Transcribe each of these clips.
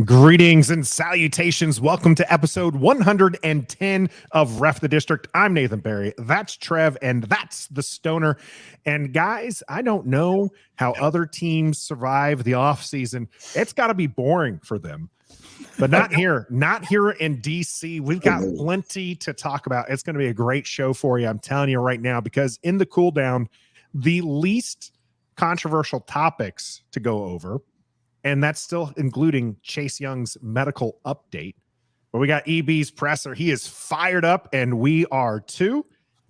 Greetings and salutations. Welcome to episode 110 of Ref the District. I'm Nathan Barry. That's Trev, and that's the Stoner. And guys, I don't know how other teams survive the offseason. It's got to be boring for them. But not here. Not here in DC. We've got plenty to talk about. It's going to be a great show for you. I'm telling you right now, because in the cool down, the least controversial topics to go over, and that's still including Chase Young's medical update. But we got EB's presser. He is fired up, and we are too.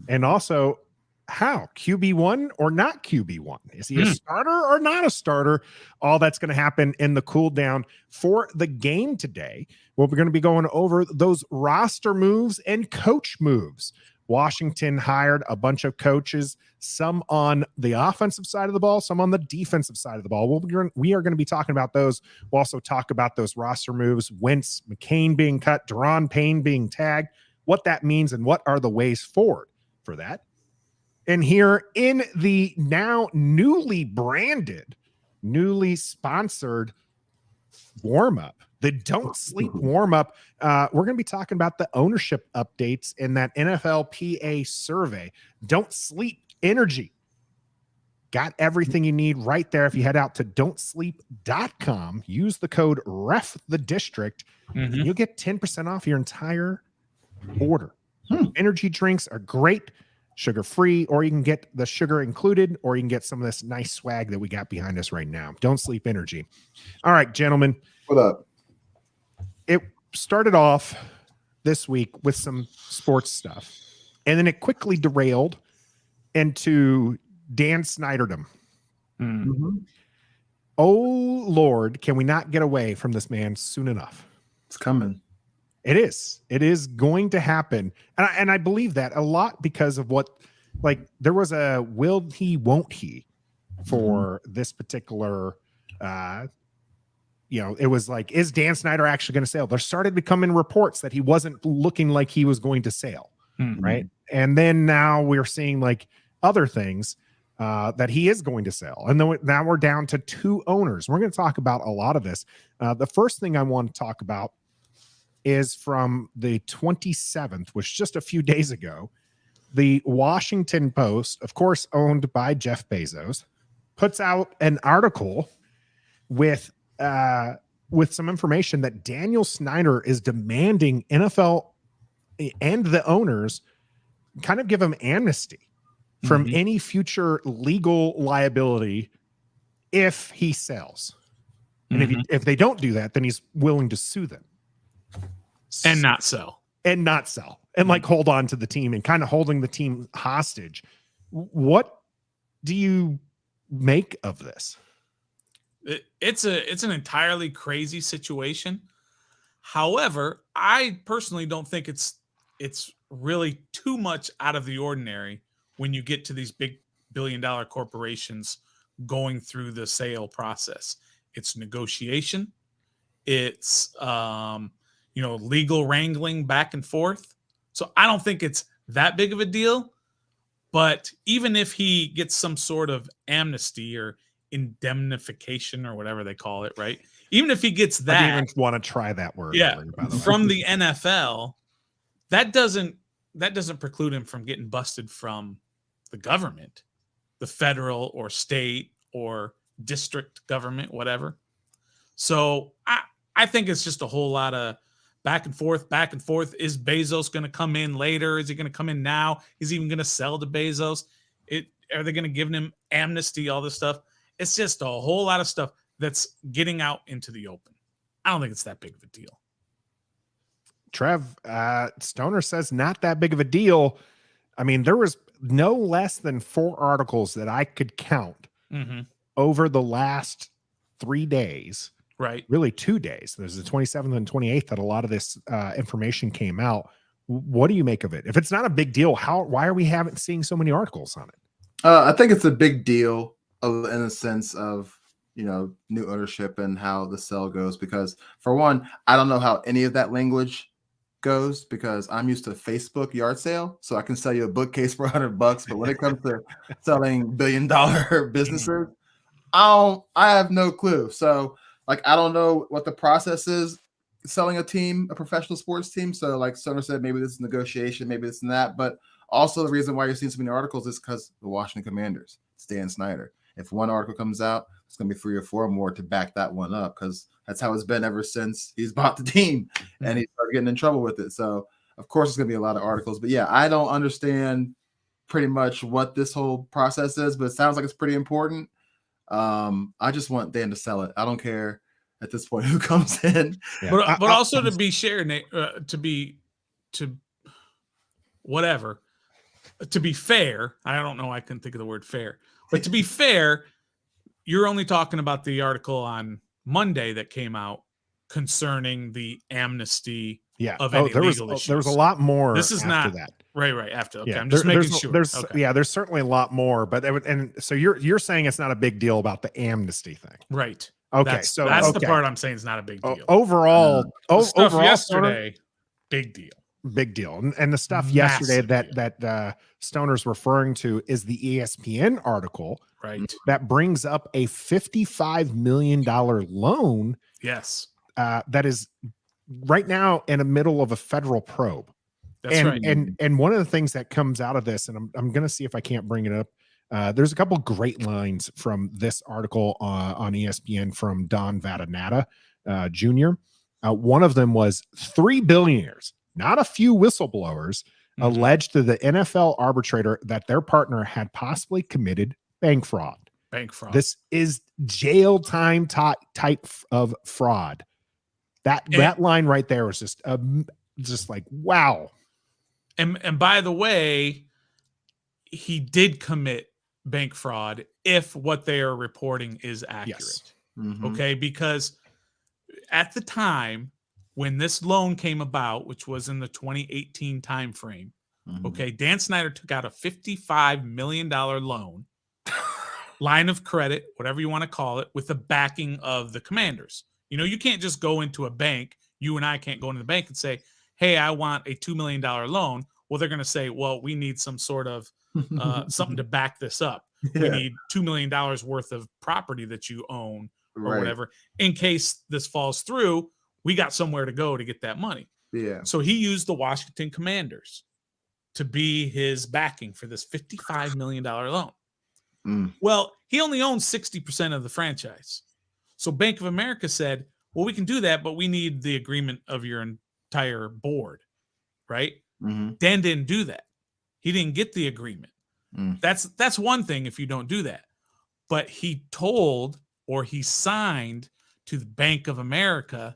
And also, how? QB1 or not QB1? Is he a starter or not a starter? All that's going to happen in the cool down for the game today. Well, we're going to be going over those roster moves and coach moves. Washington hired a bunch of coaches, some on the offensive side of the ball, some on the defensive side of the ball. We are going to be talking about those. We'll also talk about those roster moves, Wentz, McCain being cut, Daron Payne being tagged, what that means, and what are the ways forward for that. And here in the now newly branded, newly sponsored warm-up, the Don't Sleep warm-up, we're going to be talking about the ownership updates in that NFLPA survey. Don't Sleep Energy. Got everything you need right there. If you head out to don'tsleep.com, use the code REFTHEDISTRICT, and you'll get 10% off your entire order. Energy drinks are great, sugar-free, or you can get the sugar included, or you can get some of this nice swag that we got behind us right now. Don't Sleep Energy. All right, gentlemen. What up? It started off this week with some sports stuff, and then it quickly derailed into Dan Snyderdom. Oh, Lord, can we not get away from this man soon enough? It's coming. It is. It is going to happen. And I believe that a lot because of what, like, there was a will he, won't he for this particular, it was like, is Dan Snyder actually going to sail? There started becoming reports that he wasn't looking like he was going to sail, right? And then now we're seeing like other things that he is going to sell. And then now we're down to two owners. We're going to talk about a lot of this. The first thing I want to talk about is from the 27th, which just a few days ago. The Washington Post, of course, owned by Jeff Bezos, puts out an article with some information that Daniel Snyder is demanding NFL and the owners kind of give him amnesty from any future legal liability if he sells. And if they don't do that, then he's willing to sue them. And not sell. And like hold on to the team and kind of holding the team hostage. What do you make of this? It's an entirely crazy situation. However, I personally don't think it's really too much out of the ordinary when you get to these big billion-dollar corporations going through the sale process. It's negotiation. It's legal wrangling back and forth. So I don't think it's that big of a deal. But even if he gets some sort of amnesty or indemnification or whatever they call it, right? Even if he gets that, I didn't even want to try that word. From the NFL, that doesn't preclude him from getting busted from the government, the federal or state or district government, whatever. So I think it's just a whole lot of back and forth. Is Bezos going to come in later? Is he going to come in now? Is he even going to sell to Bezos? Are they going to give him amnesty, all this stuff? It's just a whole lot of stuff that's getting out into the open. I don't think it's that big of a deal. Trev, Stoner says not that big of a deal. I mean, there was no less than 4 articles that I could count over the last 3 days. Right. Really 2 days. There's the 27th and 28th that a lot of this information came out. What do you make of it? If it's not a big deal, why are we seeing so many articles on it? I think it's a big deal in the sense of, new ownership and how the sale goes. Because for one, I don't know how any of that language goes because I'm used to Facebook yard sale. So I can sell you a bookcase for $100. But when it comes to selling billion-dollar businesses, I have no clue. So like, I don't know what the process is selling a team, a professional sports team. So like Stoner said, maybe this is negotiation, maybe this and that. But also the reason why you're seeing so many articles is because the Washington Commanders, it's Dan Snyder. If one article comes out, it's going to be 3 or 4 more to back that one up, because that's how it's been ever since he's bought the team and he started getting in trouble with it. So of course it's going to be a lot of articles. But yeah, I don't understand pretty much what this whole process is, but it sounds like it's pretty important. I just want Dan to sell it. I don't care at this point who comes in. Yeah. But also to be shared, to be fair, I don't know, I couldn't think of the word fair, but to be fair, you're only talking about the article on Monday that came out concerning the amnesty of any legal issues. There was a lot more. This is after not that. Right. After. Okay. I'm just making sure. There's certainly a lot more, but and so you're saying it's not a big deal about the amnesty thing. Right. Okay. That's the part I'm saying is not a big deal. Overall, stuff overall, yesterday, big deal. Big deal. And the stuff yesterday that Stoner's referring to is the ESPN article, right? That brings up a $55 million loan. Yes. That is right now in the middle of a federal probe. That's right. And one of the things that comes out of this, and I'm going to see if I can't bring it up. There's a couple great lines from this article on ESPN from Don Vadanata Jr. One of them was 3 billionaires, not a few whistleblowers, alleged to the NFL arbitrator that their partner had possibly committed bank fraud. This is jail time type of fraud. That line right there was just like, wow. And by the way, he did commit bank fraud if what they are reporting is accurate. Yes. Okay, because at the time when this loan came about, which was in the 2018 timeframe, okay, Dan Snyder took out a $55 million loan, line of credit, whatever you want to call it, with the backing of the Commanders. You know, you can't just go into a bank. You and I can't go into the bank and say, hey, I want a $2 million loan. Well, they're going to say, well, we need some sort of something to back this up. We need $2 million worth of property that you own or whatever. In case this falls through, we got somewhere to go to get that money. Yeah. So he used the Washington Commanders to be his backing for this $55 million loan. Well, he only owns 60% of the franchise. So Bank of America said, well, we can do that, but we need the agreement of your entire board, right? Dan didn't do that. He didn't get the agreement. That's one thing if you don't do that. But he told, or he signed to the Bank of America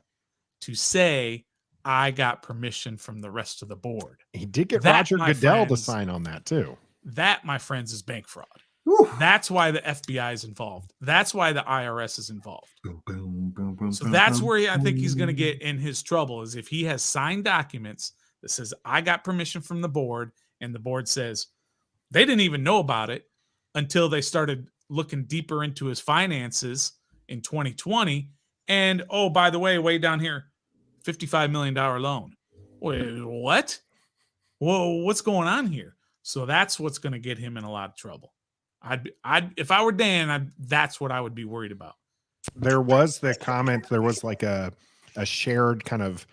to say, I got permission from the rest of the board. He did get Roger Goodell to sign on that too. That, my friends, is bank fraud. Whew. That's why the FBI is involved. That's why the IRS is involved. So that's where I think he's going to get in his trouble, is if he has signed documents that says, I got permission from the board, and the board says they didn't even know about it until they started looking deeper into his finances in 2020. And, oh, by the way, way down here, $55 million loan. Wait, what? Whoa, what's going on here? So that's what's going to get him in a lot of trouble. If I were Dan, that's what I would be worried about. There was the comment. There was like a shared kind of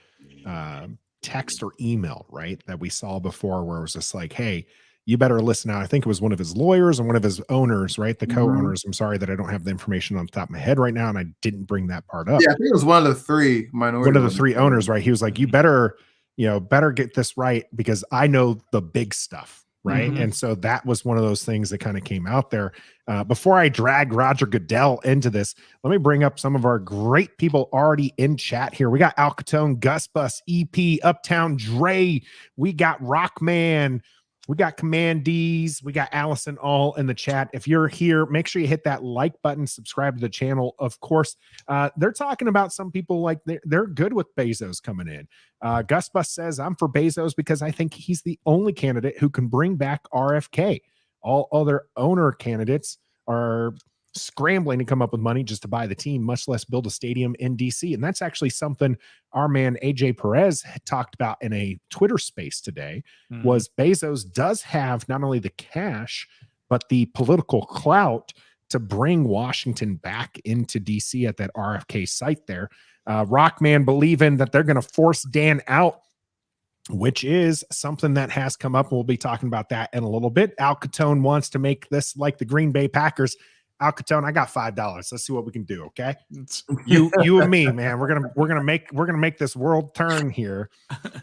text or email, right, that we saw before, where it was just like, hey, you better listen out. I think it was one of his lawyers and one of his owners, right? The co-owners. I'm sorry that I don't have the information on the top of my head right now, and I didn't bring that part up. Yeah, I think it was one of the 3 minority. One of the 3 owners, right? He was like, you better get this right, because I know the big stuff. Right. And so that was one of those things that kind of came out there. Before I drag Roger Goodell into this, let me bring up some of our great people already in chat here. We got Alcatone, Gus Bus, EP, Uptown Dre. We got Rockman. We got Commandees. We got Allison all in the chat. If you're here, make sure you hit that like button, subscribe to the channel. Of course, they're talking about some people like they're good with Bezos coming in. Gus Bus says, I'm for Bezos because I think he's the only candidate who can bring back RFK. All other owner candidates are scrambling to come up with money just to buy the team, much less build a stadium in DC. And that's actually something our man AJ Perez had talked about in a Twitter space today, was Bezos does have not only the cash, but the political clout to bring Washington back into DC at that RFK site there. Rockman believing that they're going to force Dan out, which is something that has come up. We'll be talking about that in a little bit. Alcatone wants to make this like the Green Bay Packers. Alcatone, I got $5. Let's see what we can do. Okay, you and me, man. We're gonna make this world turn here.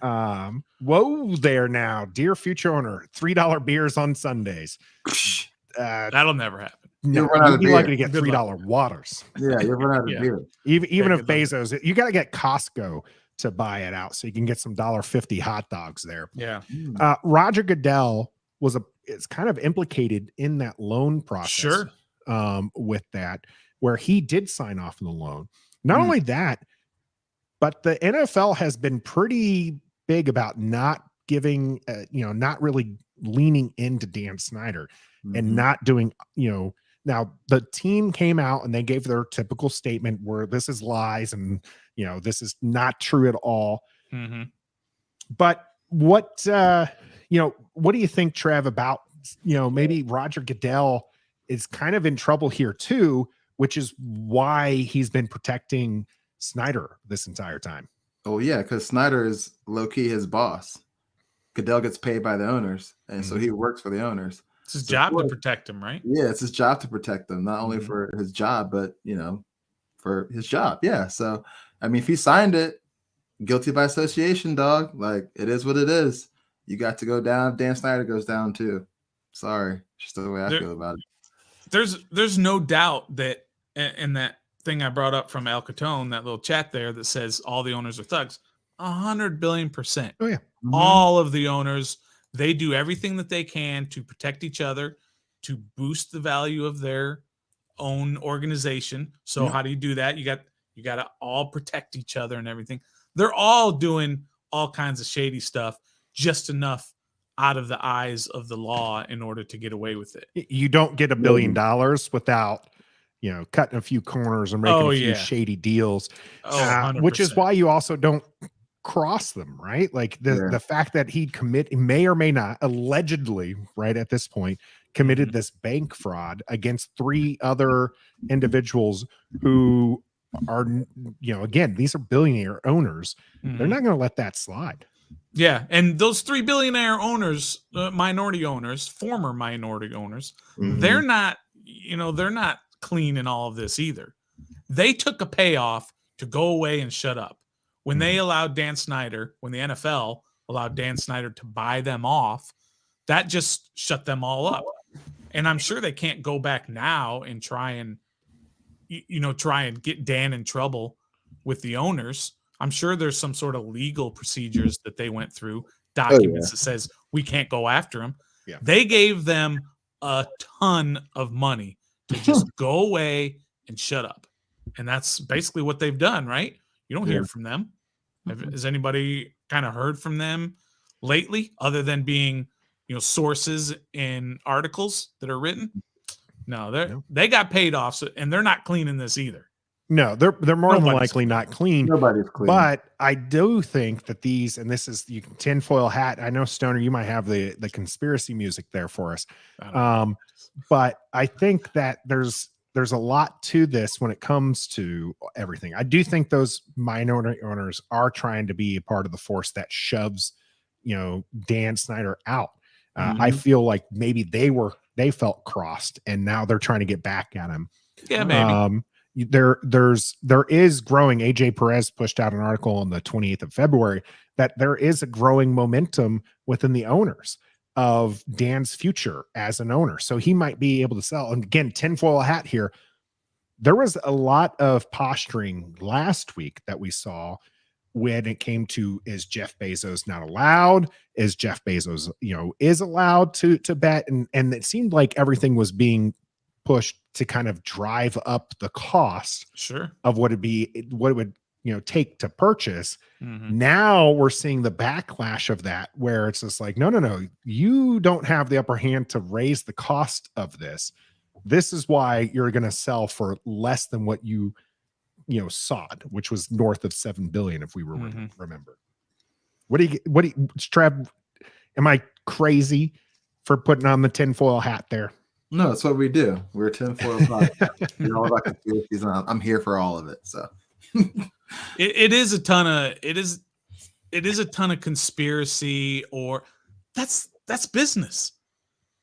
Whoa there now, dear future owner. $3 beers on Sundays. That'll never happen. No, you'd be lucky to get $3 waters. Yeah, you'll run out of beer. Even if Bezos, you got to get Costco to buy it out so you can get some $1.50 hot dogs there. Yeah. Roger Goodell is kind of implicated in that loan process. Sure. With that, where he did sign off on the loan. Not only that, but the NFL has been pretty big about not giving, not really leaning into Dan Snyder and not doing, now the team came out and they gave their typical statement where this is lies and, this is not true at all. But what do you think, Trev, about, maybe Roger Goodell is kind of in trouble here too, which is why he's been protecting Snyder this entire time. Oh yeah, because Snyder is low-key his boss. Goodell gets paid by the owners, and so he works for the owners. It's his job to protect him, right? Yeah, it's his job to protect them, not only for his job, but for his job. Yeah. So I mean, if he signed it, guilty by association, dog. Like, it is what it is. You got to go down. Dan Snyder goes down too. Sorry, just the way I feel about it. There's no doubt that in that thing I brought up from Al Capone, that little chat there that says all the owners are thugs, 100 billion%. Oh yeah. All of the owners, they do everything that they can to protect each other, to boost the value of their own organization. So how do you do that? You got to all protect each other and everything. They're all doing all kinds of shady stuff, just enough out of the eyes of the law in order to get away with it. You don't get $1 billion without, cutting a few corners and making a few shady deals, which is why you also don't cross them, right? Like the fact that he may or may not allegedly, right at this point, committed this bank fraud against 3 other individuals who are, again, these are billionaire owners. They're not going to let that slide. Yeah, and those 3 billionaire owners, minority owners, former minority owners, they're not clean in all of this either. They took a payoff to go away and shut up. When they allowed Dan Snyder, when the NFL allowed Dan Snyder to buy them off, that just shut them all up. And I'm sure they can't go back now and try and get Dan in trouble with the owners. I'm sure there's some sort of legal procedures that they went through, documents that says we can't go after them. Yeah. They gave them a ton of money to just go away and shut up. And that's basically what they've done, right? You don't hear from them. Has anybody kind of heard from them lately, other than being, sources in articles that are written? No, they got paid off, and they're not cleaning this either. No, they're more than likely not clean. Nobody's clean. But I do think that these, and this is tinfoil hat. I know, Stoner, you might have the conspiracy music there for us. But I think that there's a lot to this when it comes to everything. I do think those minority owners are trying to be a part of the force that shoves, Dan Snyder out. I feel like maybe they felt crossed, and now they're trying to get back at him. Yeah, maybe. There is growing. AJ Perez pushed out an article on the 28th of February that there is a growing momentum within the owners of Dan's future as an owner. So he might be able to sell. And again, tinfoil hat here. There was a lot of posturing last week that we saw when it came to, is Jeff Bezos not allowed? Is Jeff Bezos, is allowed to bet? And it seemed like everything was being pushed to kind of drive up the cost of what it would take to purchase. Now we're seeing the backlash of that, where it's just like, no, you don't have the upper hand to raise the cost of this. This is why you're going to sell for less than what you sought, which was north of $7 billion, if we remember. What do you Trev, am I crazy for putting on the tinfoil hat there? No, that's what we do. We're tinfoil podcast. We're all about conspiracies, and I'm here for all of it. So it is a ton of a ton of conspiracy, or that's business.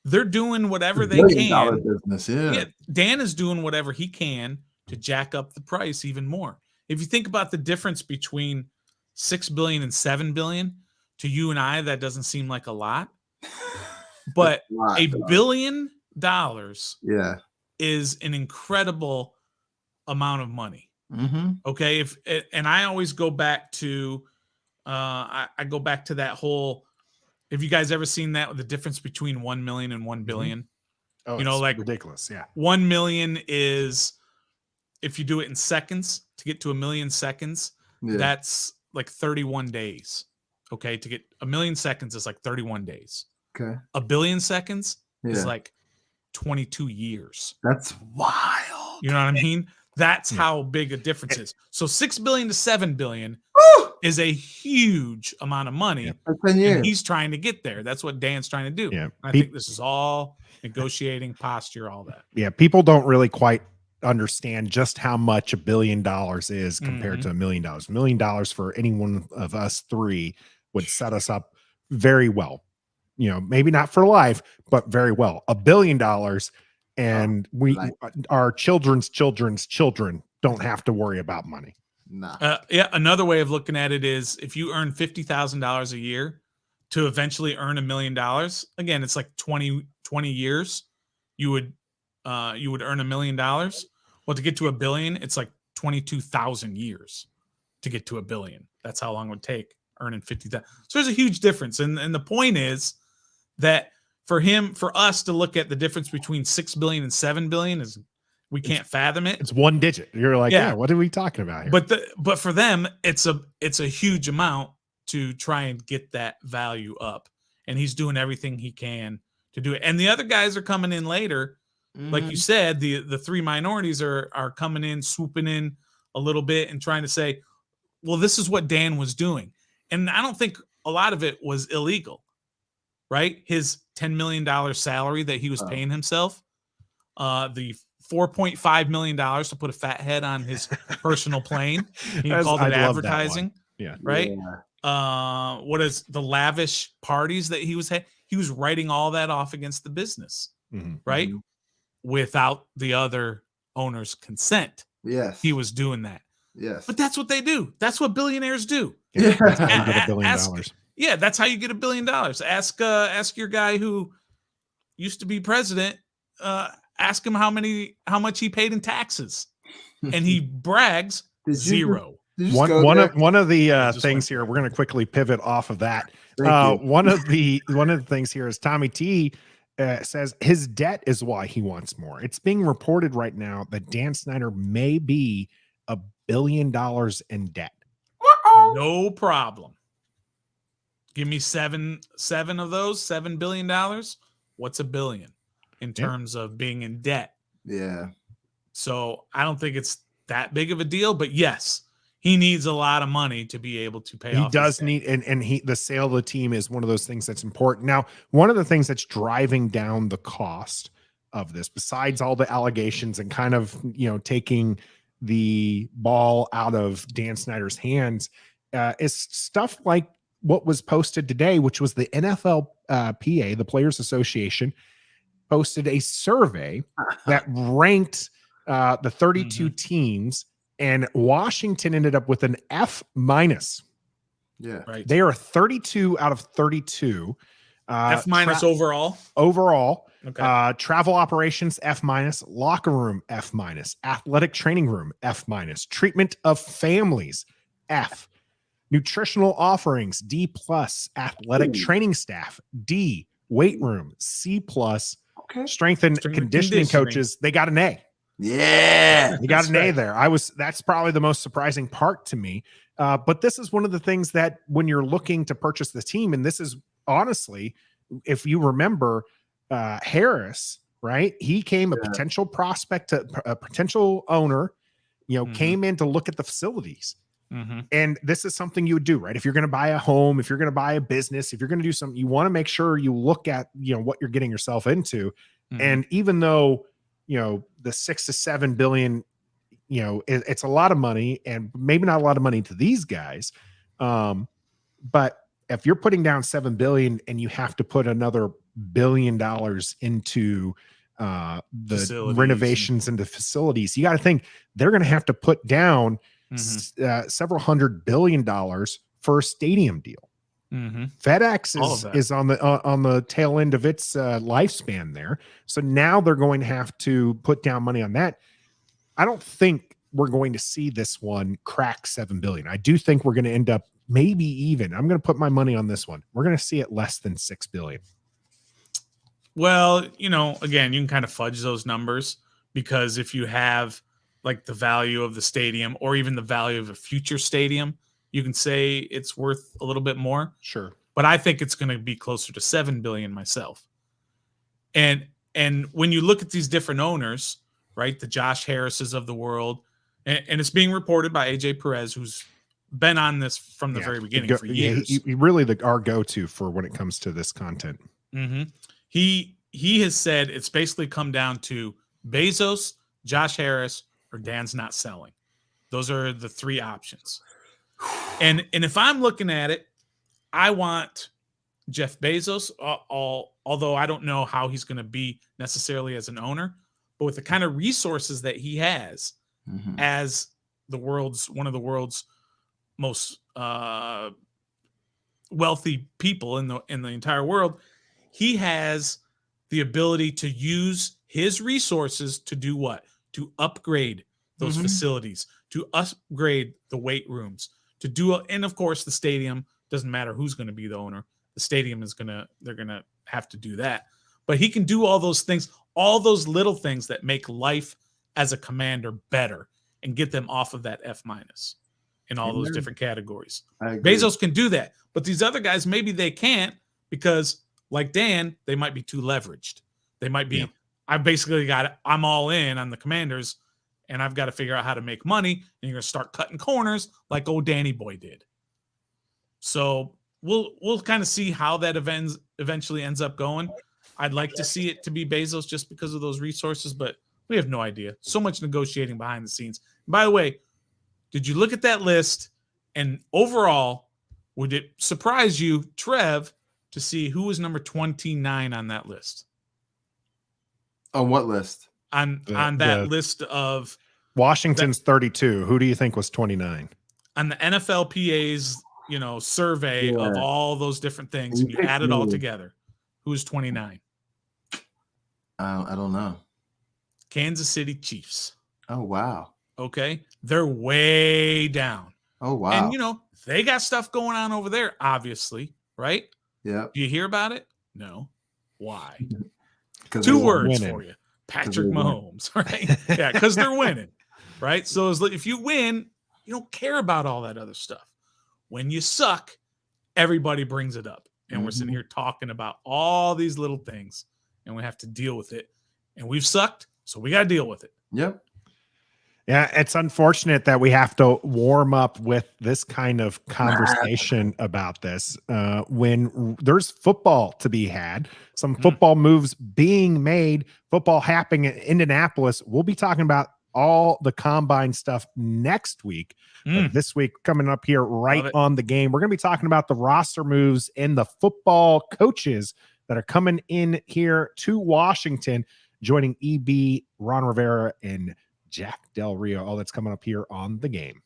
They're doing whatever they $1 billion can. business, yeah. Dan is doing whatever he can to jack up the price even more. If you think about the difference between 6 billion and 7 billion, to you and I, that doesn't seem like a lot. But $1 billion is an incredible amount of money. Mm-hmm. Okay. And I always go back to I go back to that whole, have you guys ever seen that, the difference between 1 million and 1 billion? Mm-hmm. Oh, you know, like ridiculous. Yeah. 1 million is, if you do it in seconds, to get to 1 million seconds, that's like 31 days. Okay. To get 1 million seconds is like 31 days. Okay. 1 billion seconds is like 22 years. That's wild. You know what I mean? That's how big a difference is. So 6 billion to 7 billion is a huge amount of money. And he's trying to get there. That's what Dan's trying to do. Yeah. I think this is all negotiating posture, all that. Yeah. People don't really quite understand just how much $1 billion is compared to $1 million. $1 million for any one of us three would set us up very well. You know, maybe not for life, but very well. $1 billion, and our children's children don't have to worry about money. Nah. Another way of looking at it is, if you earn $50,000 a year to eventually earn $1 million, again, it's like 20 years. You would earn $1 million. Well, to get to $1 billion, it's like 22,000 years to get to $1 billion. That's how long it would take earning 50,000. So there's a huge difference. And the point is that for us to look at the difference between 6 billion and 7 billion is, we can't fathom it. It's one digit. You're like, yeah, what are we talking about here? But for them, it's a huge amount to try and get that value up. And he's doing everything he can to do it. And the other guys are coming in later. Like you said, the three minorities are coming in, swooping in a little bit and trying to say, well, this is what Dan was doing. And I don't think a lot of it was illegal, right? His $10 million salary that he was paying himself, the $4.5 million to put a fat head on his personal plane. He called it advertising. Yeah. Right. Yeah. What is the lavish parties that he was had? He was writing all that off against the business, right? Mm-hmm. Without the other owner's consent. Yes. He was doing that. Yes. But that's what they do. That's what billionaires do. Yeah. That's how you get $1 billion. Yeah, that's how you get $1 billion. Ask your guy who used to be president. Ask him how much he paid in taxes, and he brags zero. One of the things here, we're going to quickly pivot off of that. One of the things here is Tommy T says his debt is why he wants more. It's being reported right now that Dan Snyder may be $1 billion in debt. No problem. Give me seven of those, $7 billion. What's $1 billion in terms of being in debt? Yeah. So I don't think it's that big of a deal, but yes, he needs a lot of money to be able to pay off. He does need, and the sale of the team is one of those things that's important. Now, one of the things that's driving down the cost of this, besides all the allegations and kind of, taking the ball out of Dan Snyder's hands, is stuff like what was posted today, which was the NFLPA, the Players Association, posted a survey that ranked the 32 teams, and Washington ended up with an F-. Yeah, right. They are 32 out of 32. F- overall. Overall. Okay. Travel operations F-, locker room F-, athletic training room F-, treatment of families F, nutritional offerings D+, athletic training staff D, weight room C+, strength and conditioning coaches, they got an A. Yeah, you got an A there. That's probably the most surprising part to me. But this is one of the things that when you're looking to purchase the team, and this is honestly, if you remember Harris, right? He came a potential prospect, a potential owner, came in to look at the facilities. And this is something you would do, right? If you're going to buy a home, if you're going to buy a business, if you're going to do something, you want to make sure you look at, what you're getting yourself into. And even though, the 6 to 7 billion, it's a lot of money, and maybe not a lot of money to these guys. But if you're putting down 7 billion and you have to put another $1 billion into the Facilities renovations into facilities, you got to think they're going to have to put down several $100 billion for a stadium deal. FedEx is on the tail end of its lifespan there. So now they're going to have to put down money on that. I don't think we're going to see this one crack 7 billion. I do think we're going to end up maybe even. I'm going to put my money on this one. We're going to see it less than 6 billion. Well, again, you can kind of fudge those numbers, because if you have like the value of the stadium or even the value of a future stadium, you can say it's worth a little bit more. Sure. But I think it's going to be closer to 7 billion myself. And when you look at these different owners, right, the Josh Harrises of the world, and it's being reported by AJ Perez, who's been on this from the very beginning for years. He really our go-to for when it comes to this content. He has said it's basically come down to Bezos, Josh Harris, or Dan's not selling. Those are the three options. And if I'm looking at it, I want Jeff Bezos, although I don't know how he's going to be necessarily as an owner, but with the kind of resources that he has as one of the world's most wealthy people in the entire world, he has the ability to use his resources to do what? To upgrade those facilities, to upgrade the weight rooms, and of course the stadium. Doesn't matter who's going to be the owner. The stadium they're going to have to do that. But he can do all those things, all those little things that make life as a commander better and get them off of that F- in all those different categories. Bezos can do that. But these other guys, maybe they can't, because like Dan, they might be too leveraged. They might be, I'm all in on the Commanders, and I've got to figure out how to make money, and you're going to start cutting corners like old Danny Boy did. So we'll kind of see how that eventually ends up going. I'd like to see it to be Bezos just because of those resources, but we have no idea. So much negotiating behind the scenes. And by the way, did you look at that list? And overall, would it surprise you, Trev, to see who was number 29 on that list? On what list? On that list of Washington's 32. Who do you think was 29? On the NFLPA's, survey of all those different things, and you add it all together, who's 29? I don't know. Kansas City Chiefs. Oh, wow. Okay. They're way down. Oh, wow. And, they got stuff going on over there, obviously, right? Yeah. Do you hear about it? No. Why? 2 words for you. Patrick Mahomes, right? Yeah, because they're winning, right? So if you win, you don't care about all that other stuff. When you suck, everybody brings it up. And we're sitting here talking about all these little things, and we have to deal with it. And we've sucked, so we got to deal with it. Yep. Yeah, it's unfortunate that we have to warm up with this kind of conversation about this when there's football to be had, some football moves being made, football happening in Indianapolis. We'll be talking about all the combine stuff next week. But this week, coming up here right on the game, we're going to be talking about the roster moves and the football coaches that are coming in here to Washington, joining EB, Ron Rivera, and Jack Del Rio. All that's coming up here on the game.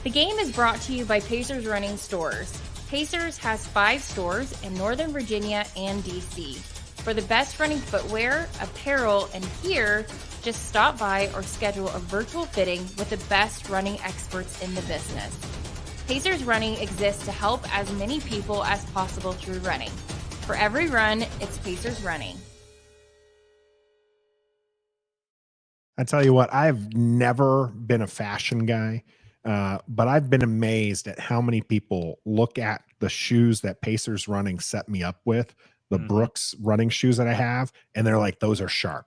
The game is brought to you by Pacers Running Stores. Pacers has 5 stores in Northern Virginia and DC. For the best running footwear, apparel, and gear, just stop by or schedule a virtual fitting with the best running experts in the business. Pacers Running exists to help as many people as possible through running. For every run, it's Pacers Running. I tell you what, I've never been a fashion guy, but I've been amazed at how many people look at the shoes that Pacers Running set me up with, the Brooks running shoes that I have, and they're like, those are sharp.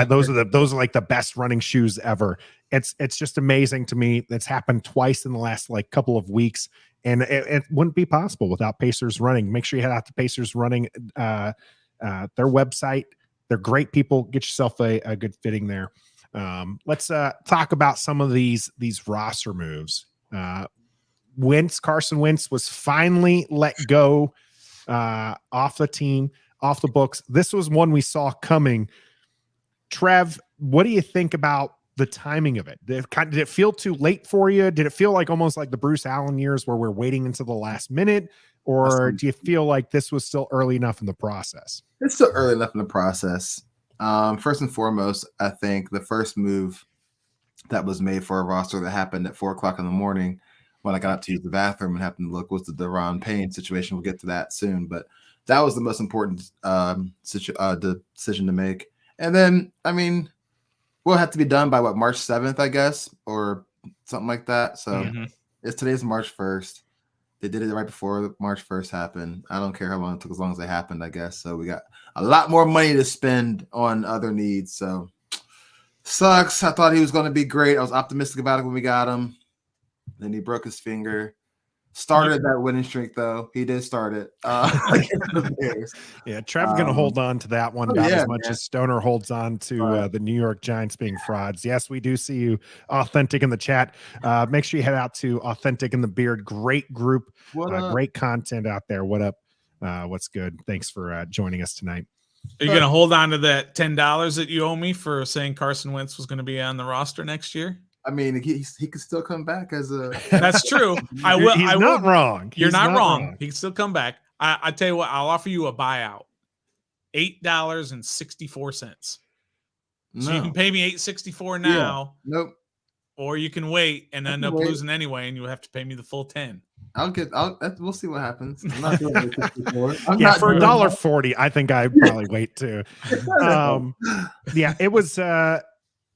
Those are like the best running shoes ever. It's just amazing to me. It's happened twice in the last like couple of weeks, and it wouldn't be possible without Pacers Running. Make sure you head out to Pacers Running, their website. They're great people. Get yourself a good fitting there. Let's talk about some of these roster moves. Carson Wentz was finally let go off the team, off the books. This was one we saw coming. Trev, what do you think about the timing of it? Did it feel too late for you? Did it feel like almost like the Bruce Allen years where we're waiting until the last minute? Or do you feel like this was still early enough in the process? It's still early enough in the process. First and foremost, I think the first move that was made for a roster that happened at 4:00 in the morning when I got up to use the bathroom and happened to look was the Daron Payne situation. We'll get to that soon, but that was the most important decision to make. And then, I mean, we'll have to be done by March 7th, I guess, or something like that. So today's March 1st. They did it right before March 1st happened. I don't care how long it took, as long as they happened, I guess. So we got a lot more money to spend on other needs. So sucks. I thought he was going to be great. I was optimistic about it when we got him. Then he broke his finger. Started that winning streak, though. He did start it. Yeah, Trev's going to hold on to that one about as much as Stoner holds on to the New York Giants being frauds. Yes, we do see you, Authentic, in the chat. Make sure you head out to Authentic in the Beard. Great group. Great content out there. What up? What's good? Thanks for joining us tonight. Are you going to hold on to that $10 that you owe me for saying Carson Wentz was going to be on the roster next year? I mean, he could still come back as a. That's true. I will. He's not wrong. You're not wrong. He can still come back. I tell you what, I'll offer you a buyout. $8.64. So you can pay me $8.64 now. Yeah. Nope. Or you can wait and end up losing anyway, and you have to pay me the full 10. We'll see what happens. I'm not doing $8.64. For $1.40, I think I'd probably wait too. It was.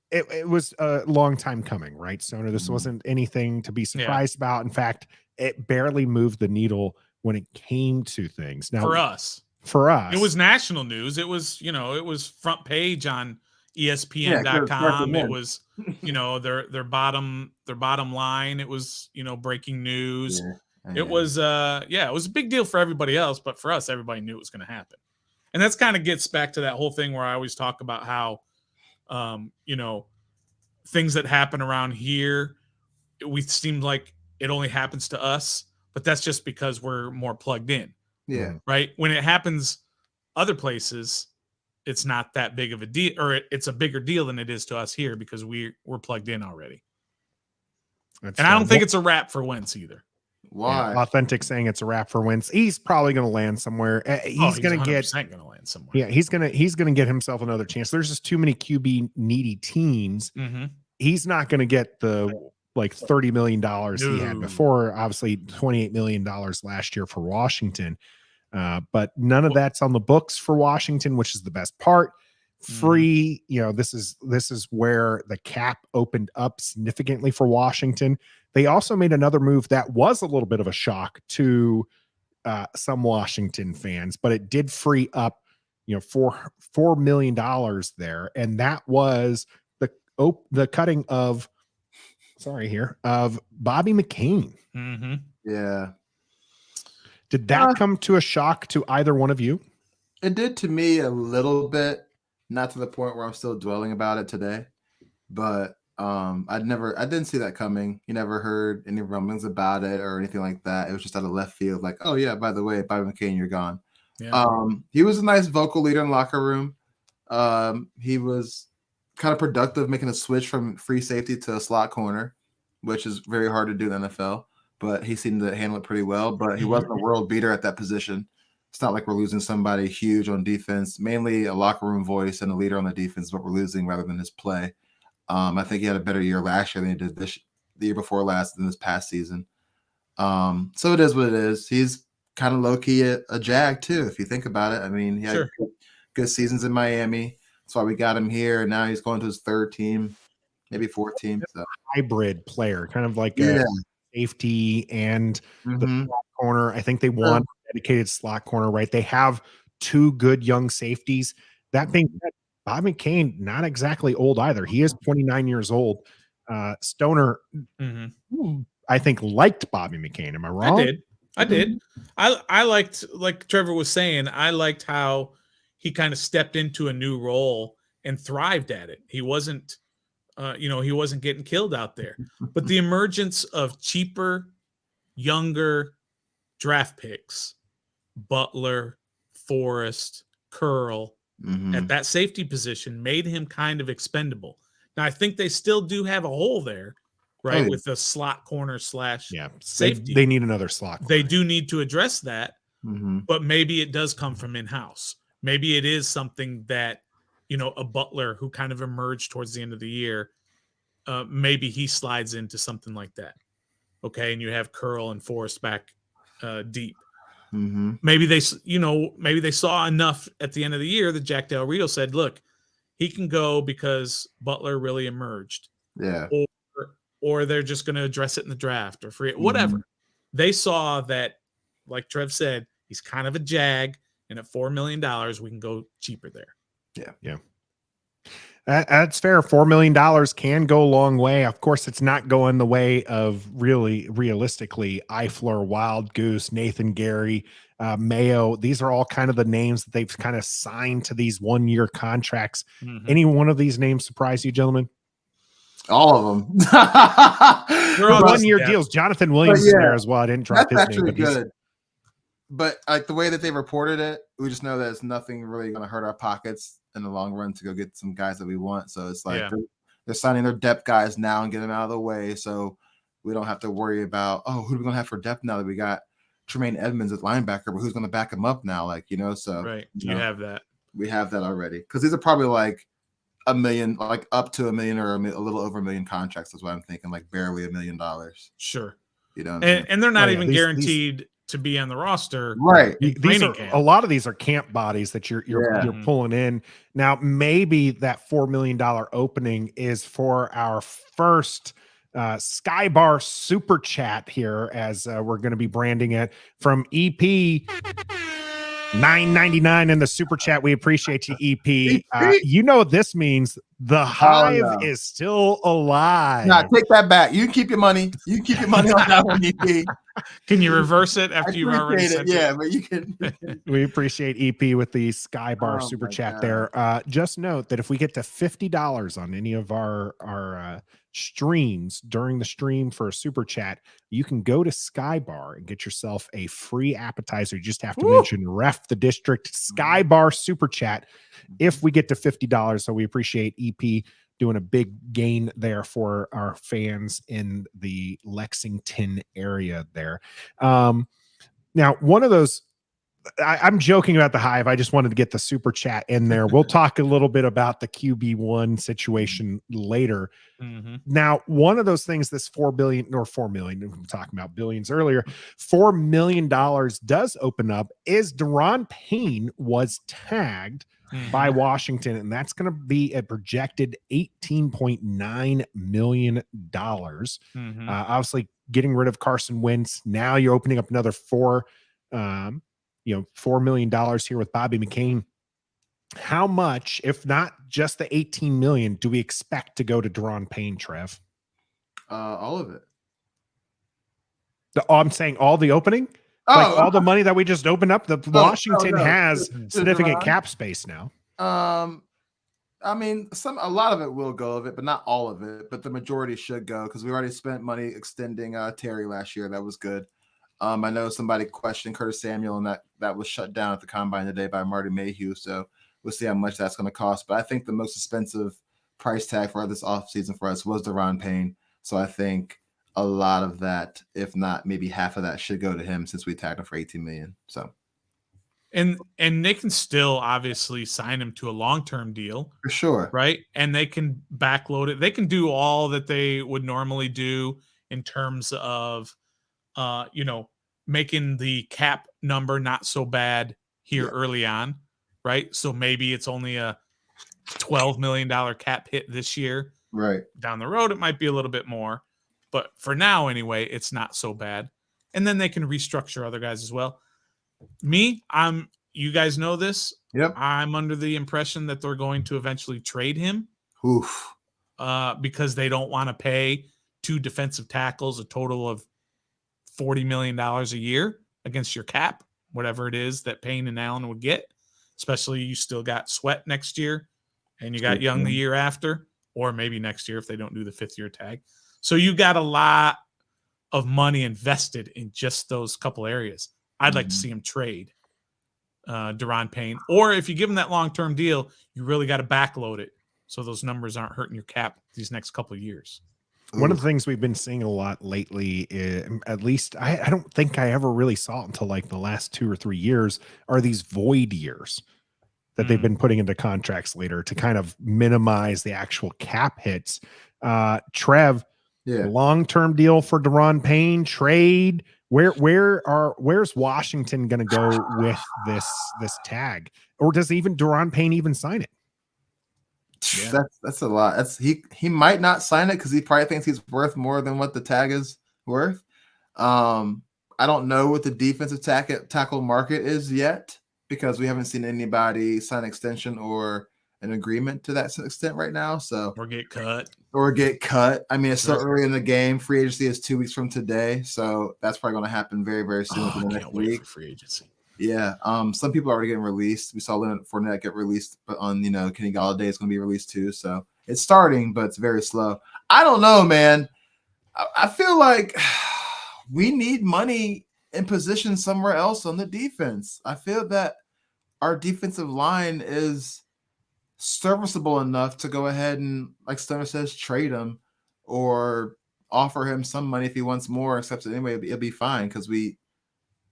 It was a long time coming, right, Stoner? This wasn't anything to be surprised about. In fact, it barely moved the needle when it came to things. Now, for us, it was national news. It was, it was front page on ESPN.com. It was, their bottom line. It was, breaking news. It was, it was a big deal for everybody else, but for us, everybody knew it was going to happen. And that's kind of gets back to that whole thing where I always talk about how, things that happen around here, we seem like it only happens to us, but that's just because we're more plugged in. Yeah. Right. When it happens other places, it's not that big of a deal, or it's a bigger deal than it is to us here because we're plugged in already. And I don't think it's a wrap for Wentz either. Why? Authentic saying it's a wrap for Wentz. He's probably going to land somewhere. He's going to land somewhere. Yeah, he's going to get himself another chance. There's just too many QB needy teams. He's not going to get the like $30 million he had before. Obviously, $28 million last year for Washington. But none of that's on the books for Washington, which is the best part. Free, this is where the cap opened up significantly for Washington. They also made another move that was a little bit of a shock to some Washington fans, but it did free up, $4 million there, and that was the cutting of Bobby McCain. Yeah. Did that come to a shock to either one of you? It did to me a little bit. Not to the point where I'm still dwelling about it today, but I didn't see that coming. You never heard any rumblings about it or anything like that. It was just out of left field, like, oh yeah, by the way, Bobby McCain, you're gone. Yeah. He was a nice vocal leader in the locker room. He was kind of productive, making a switch from free safety to a slot corner, which is very hard to do in the NFL, but he seemed to handle it pretty well. But he wasn't a world beater at that position. It's not like we're losing somebody huge on defense, mainly a locker room voice and a leader on the defense, but we're losing rather than his play. I think he had a better year last year than he did the year before last in this past season. So it is what it is. He's kind of low-key a Jag, too, if you think about it. I mean, he had good seasons in Miami. That's why we got him here. And now he's going to his third team, maybe fourth team. So. Hybrid player, kind of like a safety and the slot corner. I think they want a dedicated slot corner, right? They have two good young safeties. That being said, Bob McCain, not exactly old either. He is 29 years old. Stoner, I think, liked Bobby McCain. Am I wrong? I did. I liked, like Trevor was saying, I liked how he kind of stepped into a new role and thrived at it. He wasn't, he wasn't getting killed out there. But the emergence of cheaper, younger draft picks, Butler, Forrest, Curl, at that safety position made him kind of expendable. Now, I think they still do have a hole there, right? With the slot corner / safety. They need another slot corner. They do need to address that, but maybe it does come from in-house. Maybe it is something that, a Butler who kind of emerged towards the end of the year, maybe he slides into something like that. Okay, and you have Curl and Forrest back deep. Maybe they saw enough at the end of the year that Jack Del Rio said, look, he can go because Butler really emerged. Yeah. Or they're just going to address it in the draft or free whatever. They saw that, like Trev said, he's kind of a jag, and at $4 million, we can go cheaper there. Yeah. That's fair. $4 million can go a long way. Of course, it's not going the way of realistically Eifler, Wild Goose, Nathan Gary, Mayo. These are all kind of the names that they've kind of signed to these 1-year contracts. Any one of these names surprise you, gentlemen? All of them. They're all 1-year deals. Jonathan Williams is there as well. I didn't drop his name. But good. But like the way that they reported it, we just know that it's nothing really going to hurt our pockets in the long run to go get some guys that we want. So it's like they're signing their depth guys now and getting them out of the way, so we don't have to worry about, who are we going to have for depth now that we got Tremaine Edmonds at linebacker, but who's going to back him up now? So right, you have that. We have that already because these are probably like $1 million, like up to $1 million or a little over $1 million contracts. That's what I'm thinking, like barely $1 million. Sure, and they're not even guaranteed to be on the roster, right? A lot of these are camp bodies that you're pulling in. Now, maybe that $4 million opening is for our first Skybar super chat here, as we're going to be branding it from EP. $9.99 in the super chat. We appreciate you, EP. What this means. The Hive is still alive. Nah, take that back. You can keep your money. You can keep your money on that one, EP. Can you reverse it after you've already said it? Yeah, but you can. We appreciate EP with the Skybar super chat there. Just note that if we get to $50 on any of our streams during the stream for a super chat, you can go to Skybar and get yourself a free appetizer. You just have to mention Ref the District Skybar super chat if we get to $50. So we appreciate EP doing a big gain there for our fans in the Lexington area there. Now, one of those, I'm joking about the Hive. I just wanted to get the super chat in there. We'll talk a little bit about the QB1 situation later. Now, one of those things, this $4 million, we were talking about billions earlier, $4 million does open up is Daron Payne was tagged by Washington, and that's going to be a projected $18.9 million. Obviously, getting rid of Carson Wentz. Now you're opening up another $4 million here with Bobby McCain. How much, if not just the 18 million, do we expect to go to Daron Payne, Trev? All of it. I'm saying all the opening? All the money that we just opened up. Washington has significant cap space now. I mean, a lot of it will go of it, but not all of it. But the majority should go because we already spent money extending Terry last year. That was good. I know somebody questioned Curtis Samuel, and that was shut down at the combine today by Marty Mayhew. So we'll see how much that's going to cost. But I think the most expensive price tag for this offseason for us was Daron Payne. So I think a lot of that, if not maybe half of that, should go to him since we tagged him for $18 million. So, and they can still obviously sign him to a long-term deal for sure, right? And they can backload it. They can do all that they would normally do in terms of, making the cap number not so bad here early on, right? So maybe it's only a $12 million cap hit this year. Right. Down the road, it might be a little bit more. But for now, anyway, it's not so bad. And then they can restructure other guys as well. Me, I'm you guys know this. Yep. I'm under the impression that they're going to eventually trade him. Oof. Because they don't want to pay 2 defensive tackles a total of $40 million a year against your cap, whatever it is that Payne and Allen would get. Especially you still got Sweat next year, and you got Young the year after, or maybe next year if they don't do the 5th-year tag. So you got a lot of money invested in just those couple areas. I'd like to see him trade Daron Payne, or if you give him that long-term deal, you really got to backload it so those numbers aren't hurting your cap these next couple of years. One of the things we've been seeing a lot lately, at least I don't think I ever really saw it until like the last 2 or 3 years, are these void years that they've been putting into contracts later to kind of minimize the actual cap hits. Trev, long-term deal for Daron Payne, trade. Where's Washington going to go with this tag, or does even Daron Payne even sign it? Yeah. That's a lot. He might not sign it because he probably thinks he's worth more than what the tag is worth. I don't know what the defensive tackle market is yet because we haven't seen anybody sign an extension or an agreement to that extent right now. So or get cut. I mean, it's still early in the game. Free agency is 2 weeks from today, so that's probably going to happen very, very soon. I the can't next wait week. for free agency. Yeah. Some people are already getting released. We saw Leonard Fournette get released, but on Kenny Galladay is going to be released too. So it's starting, but it's very slow. I don't know, man. I feel like we need money in position somewhere else on the defense. I feel that our defensive line is serviceable enough to go ahead and, like Stoner says, trade him or offer him some money if he wants more. Except anyway, it'll be fine because we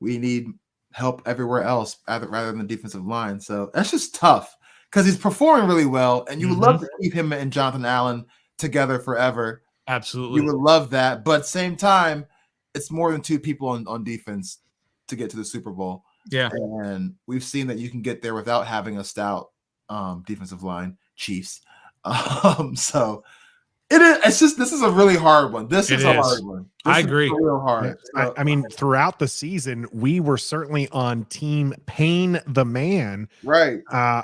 need help everywhere else rather than the defensive line. So that's just tough because he's performing really well, and you would love to keep him and Jonathan Allen together forever. Absolutely. You would love that. But at the same time, it's more than 2 people on defense to get to the Super Bowl. Yeah. And we've seen that you can get there without having a stout defensive line, Chiefs. So this is a really hard one. This is a hard one. I agree. Real hard. Yeah. I mean, throughout the season, we were certainly on team Payne the man, right?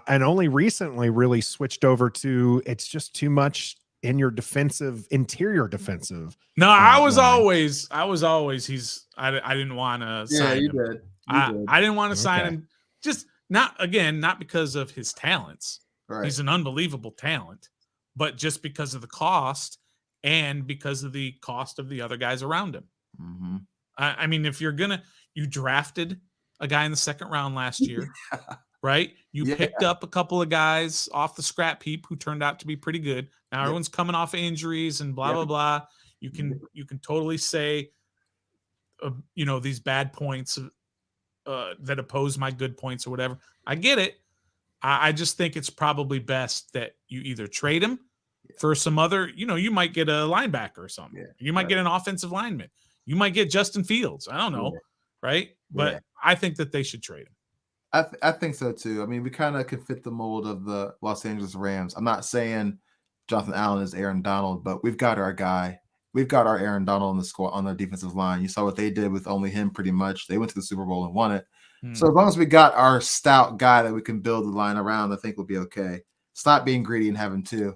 And only recently really switched over to it's just too much in your interior defensive. No, I was always I didn't want to sign him. You did. I didn't want to sign him. Just not because of his talents. Right. He's an unbelievable talent. But just because of the cost and because of the cost of the other guys around him. Mm-hmm. I mean, if you drafted a guy in the 2nd round last year, right? You picked up a couple of guys off the scrap heap who turned out to be pretty good. Now everyone's coming off of injuries and blah, blah, blah. You can totally say, these bad points that oppose my good points or whatever. I get it. I just think it's probably best that you either trade him for some other, you might get a linebacker or something. Yeah, you might get an offensive lineman. You might get Justin Fields. I don't know. Right. But I think that they should trade him. I think so too. I mean, we kind of can fit the mold of the Los Angeles Rams. I'm not saying Jonathan Allen is Aaron Donald, but we've got our guy. We've got our Aaron Donald on the squad on the defensive line. You saw what they did with only him pretty much. They went to the Super Bowl and won it. So as long as we got our stout guy that we can build the line around, I think we'll be okay. Stop being greedy and having 2.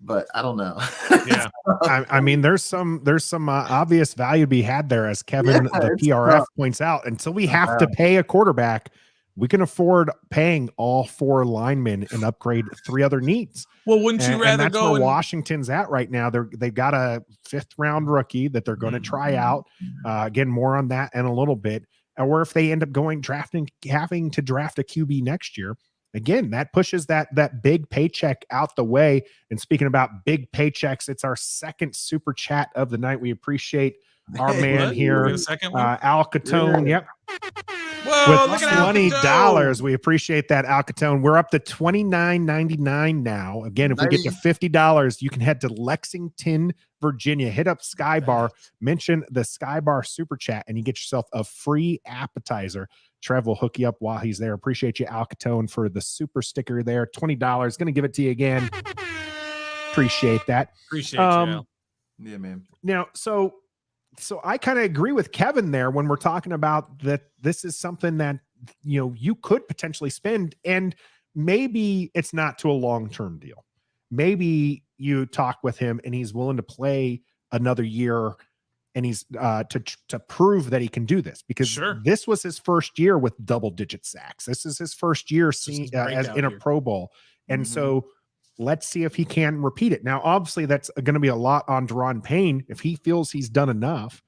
But I don't know. Yeah. I mean, there's some obvious value to be had there, as Kevin, the PRF, points out. Until we have to pay a quarterback, we can afford paying all 4 linemen and upgrade 3 other needs. Well, wouldn't you rather that's go where Washington's at right now? They've got a 5th round rookie that they're going to try out. Again, more on that in a little bit. Or if they end up having to draft a QB next year, again, that pushes that big paycheck out the way. And speaking about big paychecks, it's our 2nd super chat of the night. We appreciate our man here, Al Catone. Yep. Whoa, with $20. We appreciate that, Al Catone. We're up to $29.99 now. Again, if we get to $50, you can head to Lexington, Virginia. Hit up Skybar, mention the Skybar super chat, and you get yourself a free appetizer. Trev will hook you up while he's there. Appreciate you, Al Catone, for the super sticker there. $20. Going to give it to you again. Appreciate that. Appreciate you, Al. Yeah, man. Now, so I kind of agree with Kevin there when we're talking about that. This is something that you could potentially spend, and maybe it's not to a long-term deal. Maybe you talk with him and he's willing to play another year, and he's to prove that he can do this, because this was his first year with double-digit sacks. This is his first year as in a Pro Bowl. And so let's see if he can repeat it. Now, obviously, that's going to be a lot on Daron Payne. If he feels he's done enough,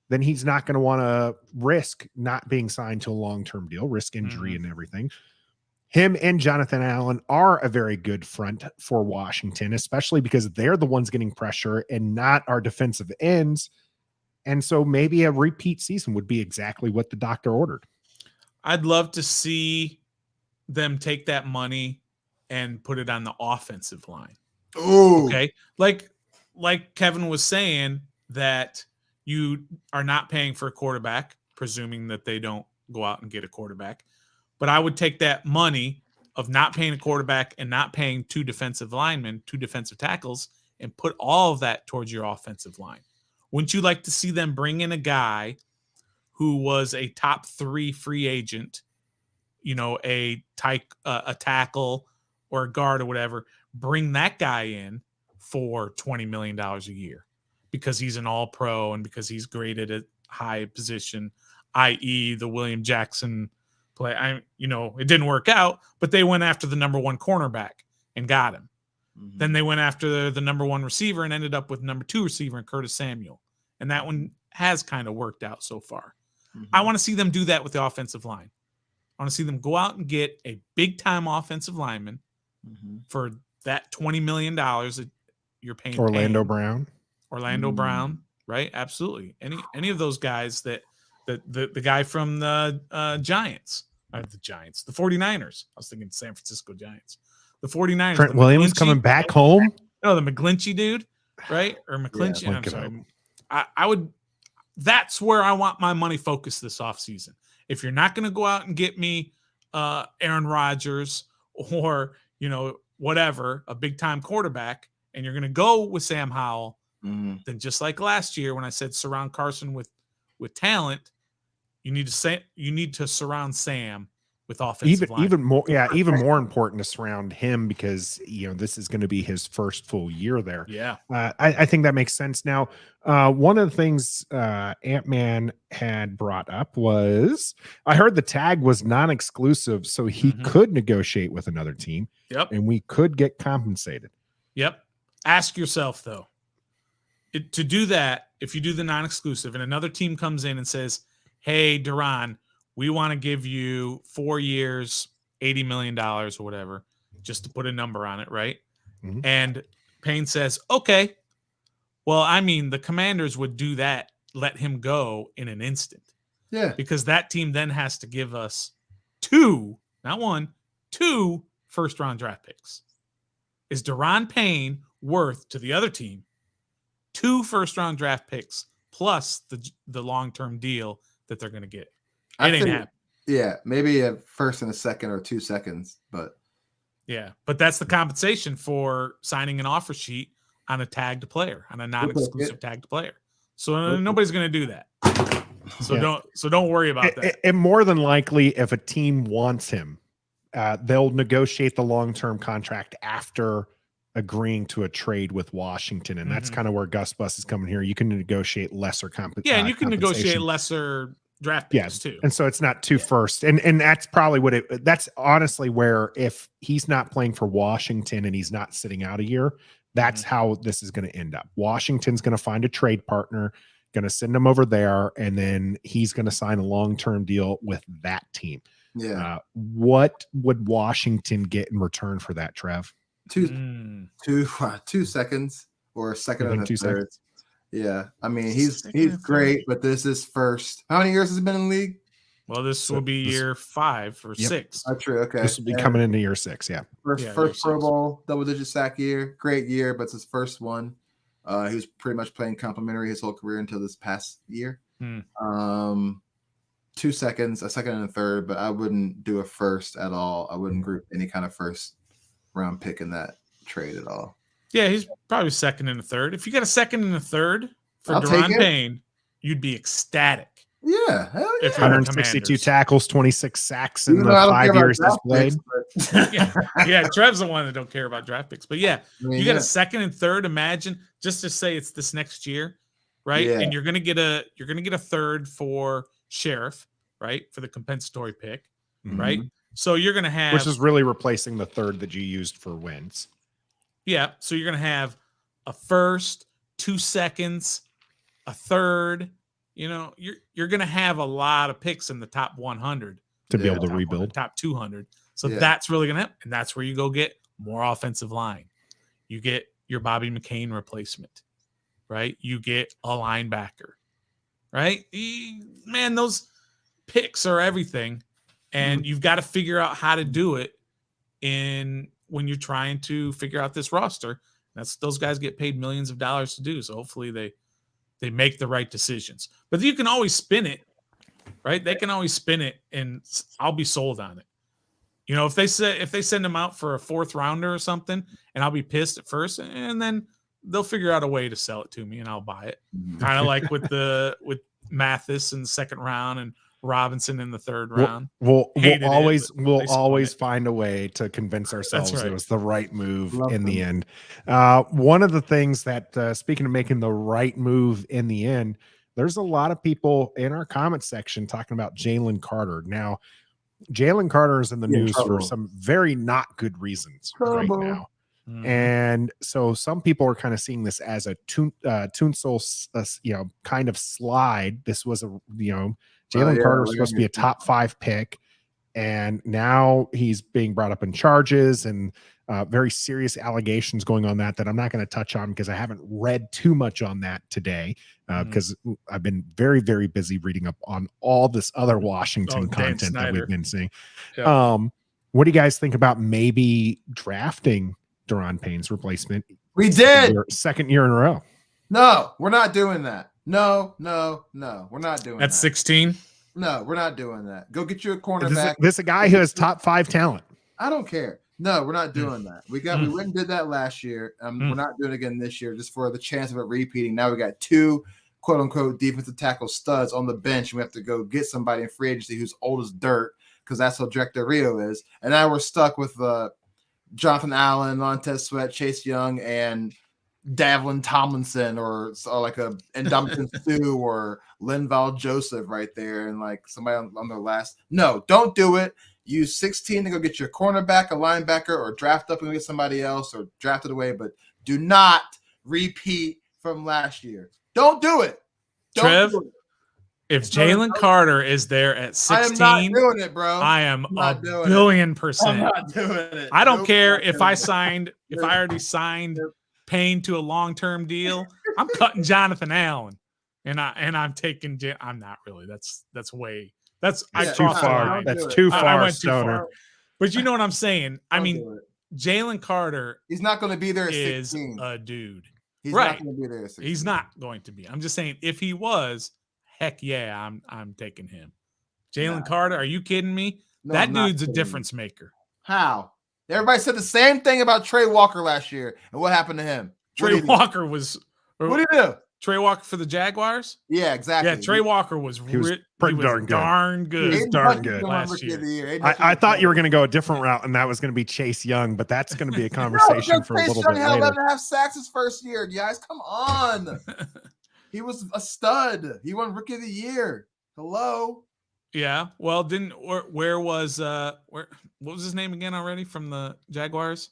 then he's not going to want to risk not being signed to a long-term deal, risk injury and everything. Him and Jonathan Allen are a very good front for Washington, especially because they're the ones getting pressure and not our defensive ends. And so maybe a repeat season would be exactly what the doctor ordered. I'd love to see them take that money and put it on the offensive line. Oh, okay. Like Kevin was saying, that you are not paying for a quarterback, presuming that they don't go out and get a quarterback. But I would take that money of not paying a quarterback and not paying 2 defensive linemen, 2 defensive tackles, and put all of that towards your offensive line. Wouldn't you like to see them bring in a guy who was a top 3 free agent, a tackle or a guard or whatever, bring that guy in for $20 million a year because he's an all-pro and because he's graded at high position, i.e. the William Jackson play. It didn't work out, but they went after the number 1 cornerback and got him. Mm-hmm. Then they went after the number 1 receiver and ended up with number 2 receiver in Curtis Samuel. And that one has kind of worked out so far. Mm-hmm. I want to see them do that with the offensive line. I want to see them go out and get a big-time offensive lineman for that $20 million that you're paying. Orlando Brown, right? Absolutely. Any of those guys that the guy from the Giants, or the 49ers. I was thinking San Francisco Giants. The 49ers. Trent Williams coming back home? No, the McGlinchey dude, right? Or McClinchy. Yeah, I'm sorry. I would. That's where I want my money focused this offseason. If you're not going to go out and get me Aaron Rodgers or whatever, a big time quarterback, and you're going to go with Sam Howell, then just like last year when I said surround Carson with talent, you need to surround Sam with offensive line. Even more important to surround him, because this is going to be his first full year there. Yeah, I think that makes sense. Now, one of the things Ant-Man had brought up was, I heard the tag was non-exclusive, so he could negotiate with another team. Yep, and we could get compensated. Yep. Ask yourself though, to do that, if you do the non-exclusive and another team comes in and says, "Hey, Daron, we want to give you 4 years, $80 million or whatever," just to put a number on it, right? Mm-hmm. And Payne says, "Okay." Well, the Commanders would do that, let him go in an instant. Yeah. Because that team then has to give us 2, not 1, 2 first-round draft picks. Is Daron Payne worth to the other team 2 first-round draft picks plus the long-term deal that they're going to get? It ain't happening. Yeah, maybe a first and a second or 2 seconds, but yeah, but that's the compensation for signing an offer sheet on a tagged player, on a non-exclusive tagged player. So nobody's going to do that. So don't worry about that. And more than likely, if a team wants him, they'll negotiate the long-term contract after agreeing to a trade with Washington, and that's kind of where Gus Bus is coming here. You can negotiate lesser compensation. Yeah, and you can negotiate lesser draft picks too. And so it's not 2 first. And that's probably that's honestly where, if he's not playing for Washington and he's not sitting out a year, that's how this is going to end up. Washington's going to find a trade partner, going to send him over there, and then he's going to sign a long-term deal with that team. Yeah. What would Washington get in return for that, Trev? 2 seconds or a second and a 2 third. seconds. Yeah, he's great, but this is first. How many years has he been in the league? Well, this will be year 5 or 6. That's true. Okay, this will be coming into year 6. Yeah, first Pro Bowl, double-digit sack year, great year, but it's his first one. He was pretty much playing complimentary his whole career until this past year. 2 seconds, a second and a third, but I wouldn't do a first at all. I wouldn't group any kind of first round pick in that trade at all. Yeah, he's probably second and a third. If you got a second and a third for Daron Payne, you'd be ecstatic. Yeah, hell yeah. If you're the 162 Commanders. tackles, 26 sacks in Even the though I don't 5 care about years he's draft played. picks, but- yeah, Trev's the one that don't care about draft picks. But yeah, I mean, you get yeah. a second and third. Imagine just to say it's this next year, right? Yeah. And you're gonna get a third for Sheriff, right? For the compensatory pick, right? Mhm. So you're gonna have Which is really replacing the third that you used for Wentz. yeah. So you're gonna have a first, 2 seconds, a third. You know, you're gonna have a lot of picks in the top 100 to be Yeah. able to top 100, rebuild. top 200. So Yeah. that's really gonna happen, and that's where you go get more offensive line. You get your Bobby McCain replacement, right? You get a linebacker, right? Man, those picks are everything, and you've got to figure out how to do it when you're trying to figure out this roster. Those guys get paid millions of dollars to do, so hopefully they make the right decisions. But you can always spin it, right? They can always spin it, and I'll be sold on it. You know, if they send them out for a 4th rounder or something, and I'll be pissed at first, and then they'll figure out a way to sell it to me, and I'll buy it. Kind of like with Mathis in the 2nd round and Robinson in the 3rd round. We'll Hated it, always but they spun always it. find a way to convince ourselves right. it was the right move Love in the them. end. One of the things that speaking of making the right move in the end, there's a lot of people in our comment section talking about Jalen Carter. Now, Jalen Carter is in the In news for trouble. some very not good reasons right Trouble. now. Mhm. And so some people are kind of seeing this as a Tunsil, kind of slide. This was Jalen yeah, Carter was like supposed to I be a get top 5 pick, and now he's being brought up in charges and very serious allegations going on that I'm not going to touch on because I haven't read too much on that today because I've been very, very busy reading up on all this other Washington Dan content that Snyder. we've been seeing. Yeah. What do you guys think about maybe drafting Daron Payne's replacement? We did. Second year in a row. No, we're not doing that. No, we're not doing That's that. 16. No, we're not doing that. Go get you a cornerback. This is a guy who has top 5 talent. I don't care. No, we're not doing that. We went and did that last year. We're not doing it again this year just for the chance of it repeating. Now we got 2 quote unquote defensive tackle studs on the bench. And we have to go get somebody in free agency who's old as dirt because that's how Jack Del Rio is. And now we're stuck with Jonathan Allen, Montez Sweat, Chase Young, and Davlin Tomlinson or like a Ndamukong Suh or Linval Joseph right there and like somebody on their last. No, don't do it. Use 16 to go get your cornerback, a linebacker, or draft up and get somebody else or draft it away, but do not repeat from last year. Don't do it. Don't Trev, do it. if Jalen Carter is there at 16, I am not doing it, bro. I am not a doing it. billion%. I'm not doing it. I don't Nope, care not if doing it. I already signed Payne to a long-term deal. I'm cutting Jonathan Allen, and I'm taking. I'm not really. That's way. That's Yeah, I Too crossed the far. line. Don't That's do it. too I far, went too Stoner. far. But you know what I'm saying. I Don't mean, do it. Jalen Carter He's not going to be there at is 16. a dude. He's right. not going to be there at 16. He's not going to be. I'm just saying, if he was, heck yeah, I'm taking him. Jalen Nah. Carter, are you kidding me? No, that I'm not dude's a kidding you. difference maker. How? Everybody said the same thing about Trey Walker last year. And what happened to him? What Trey did he do? Walker was. What did he do? Trey Walker for the Jaguars? Yeah, exactly. Yeah, Trey Walker was He was pretty darn good. Darn good. He was darn good last year. I thought you were going to go a different route, and that was going to be Chase Young, but that's going to be a conversation for a little bit Young later. 11.5 sacks his first year, guys. Come on. He was a stud. He won Rookie of the Year. Hello. Yeah. Well, where was what was his name again already from the Jaguars?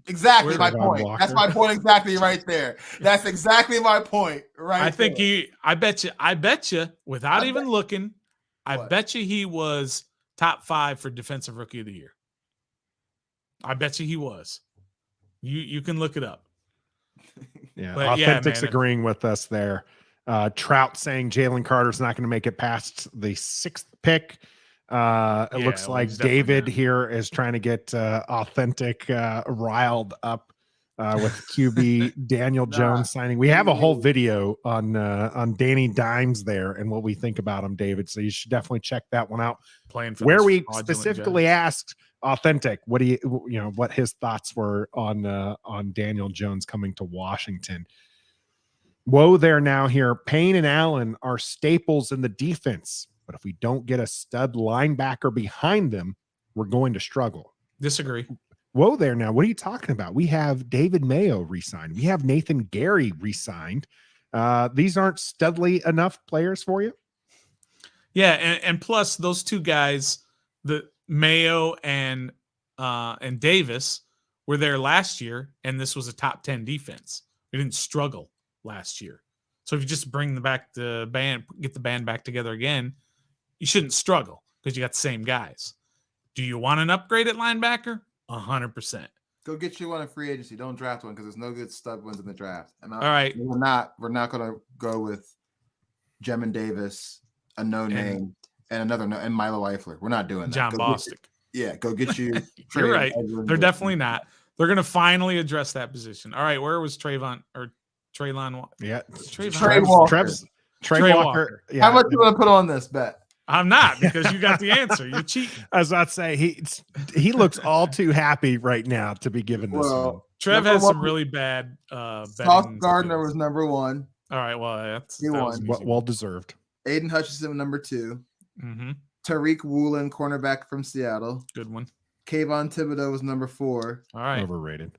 Exactly Where- my Trayvon point. Walker. That's my point exactly right there. That's exactly my point right I think there. I bet you, without I even looking, I What? bet you he was top 5 for defensive rookie of the year. I bet you he was. You can look it up. Yeah, But yeah, Authentic's man, agreeing with us there. Trout saying Jalen Carter's not going to make it past the 6th pick. It looks well, like he's definitely David not. here is trying to get Authentic riled up with QB Daniel Nah. Jones signing. We have a whole video on Danny Dimes there and what we think about him, David. So you should definitely check that one out. Playing for Where those we fraudulent specifically Jets. asked Authentic what what his thoughts were on Daniel Jones coming to Washington. Whoa there now here. Payne and Allen are staples in the defense, but if we don't get a stud linebacker behind them, we're going to struggle. Disagree. Whoa there now. What are you talking about? We have David Mayo re-signed. We have Nathan Gary re-signed. These aren't studly enough players for you? Yeah, and plus those two guys, the Mayo and Davis, were there last year, and this was a top 10 defense. We didn't struggle last year. So if you just bring get the band back together again, you shouldn't struggle because you got the same guys. Do you want an upgrade at linebacker? 100%. Go get you one in free agency. Don't draft one because there's no good stud ones in the draft. And all right, we're not going to go with Jemin Davis, a no-name, and another and Milo Eifler. We're not doing that. John Bostic. Go get you. You're right. They're definitely not. They're going to finally address that position. All right, where was Trayvon or Traylon? Yeah, Trey Walker. Trey Walker. Yeah. How much you want to put on this bet? I'm not, because you got the answer. You're cheating. As I'd say, he looks all too happy right now to be given this one. Trev has some really bad Sauce Gardner was number one. All right, well, he won. Well deserved. Aiden Hutchinson number 2. Mm-hmm. Tariq Woolen, cornerback from Seattle. Good one. Kayvon Thibodeau was number 4. All right. Overrated.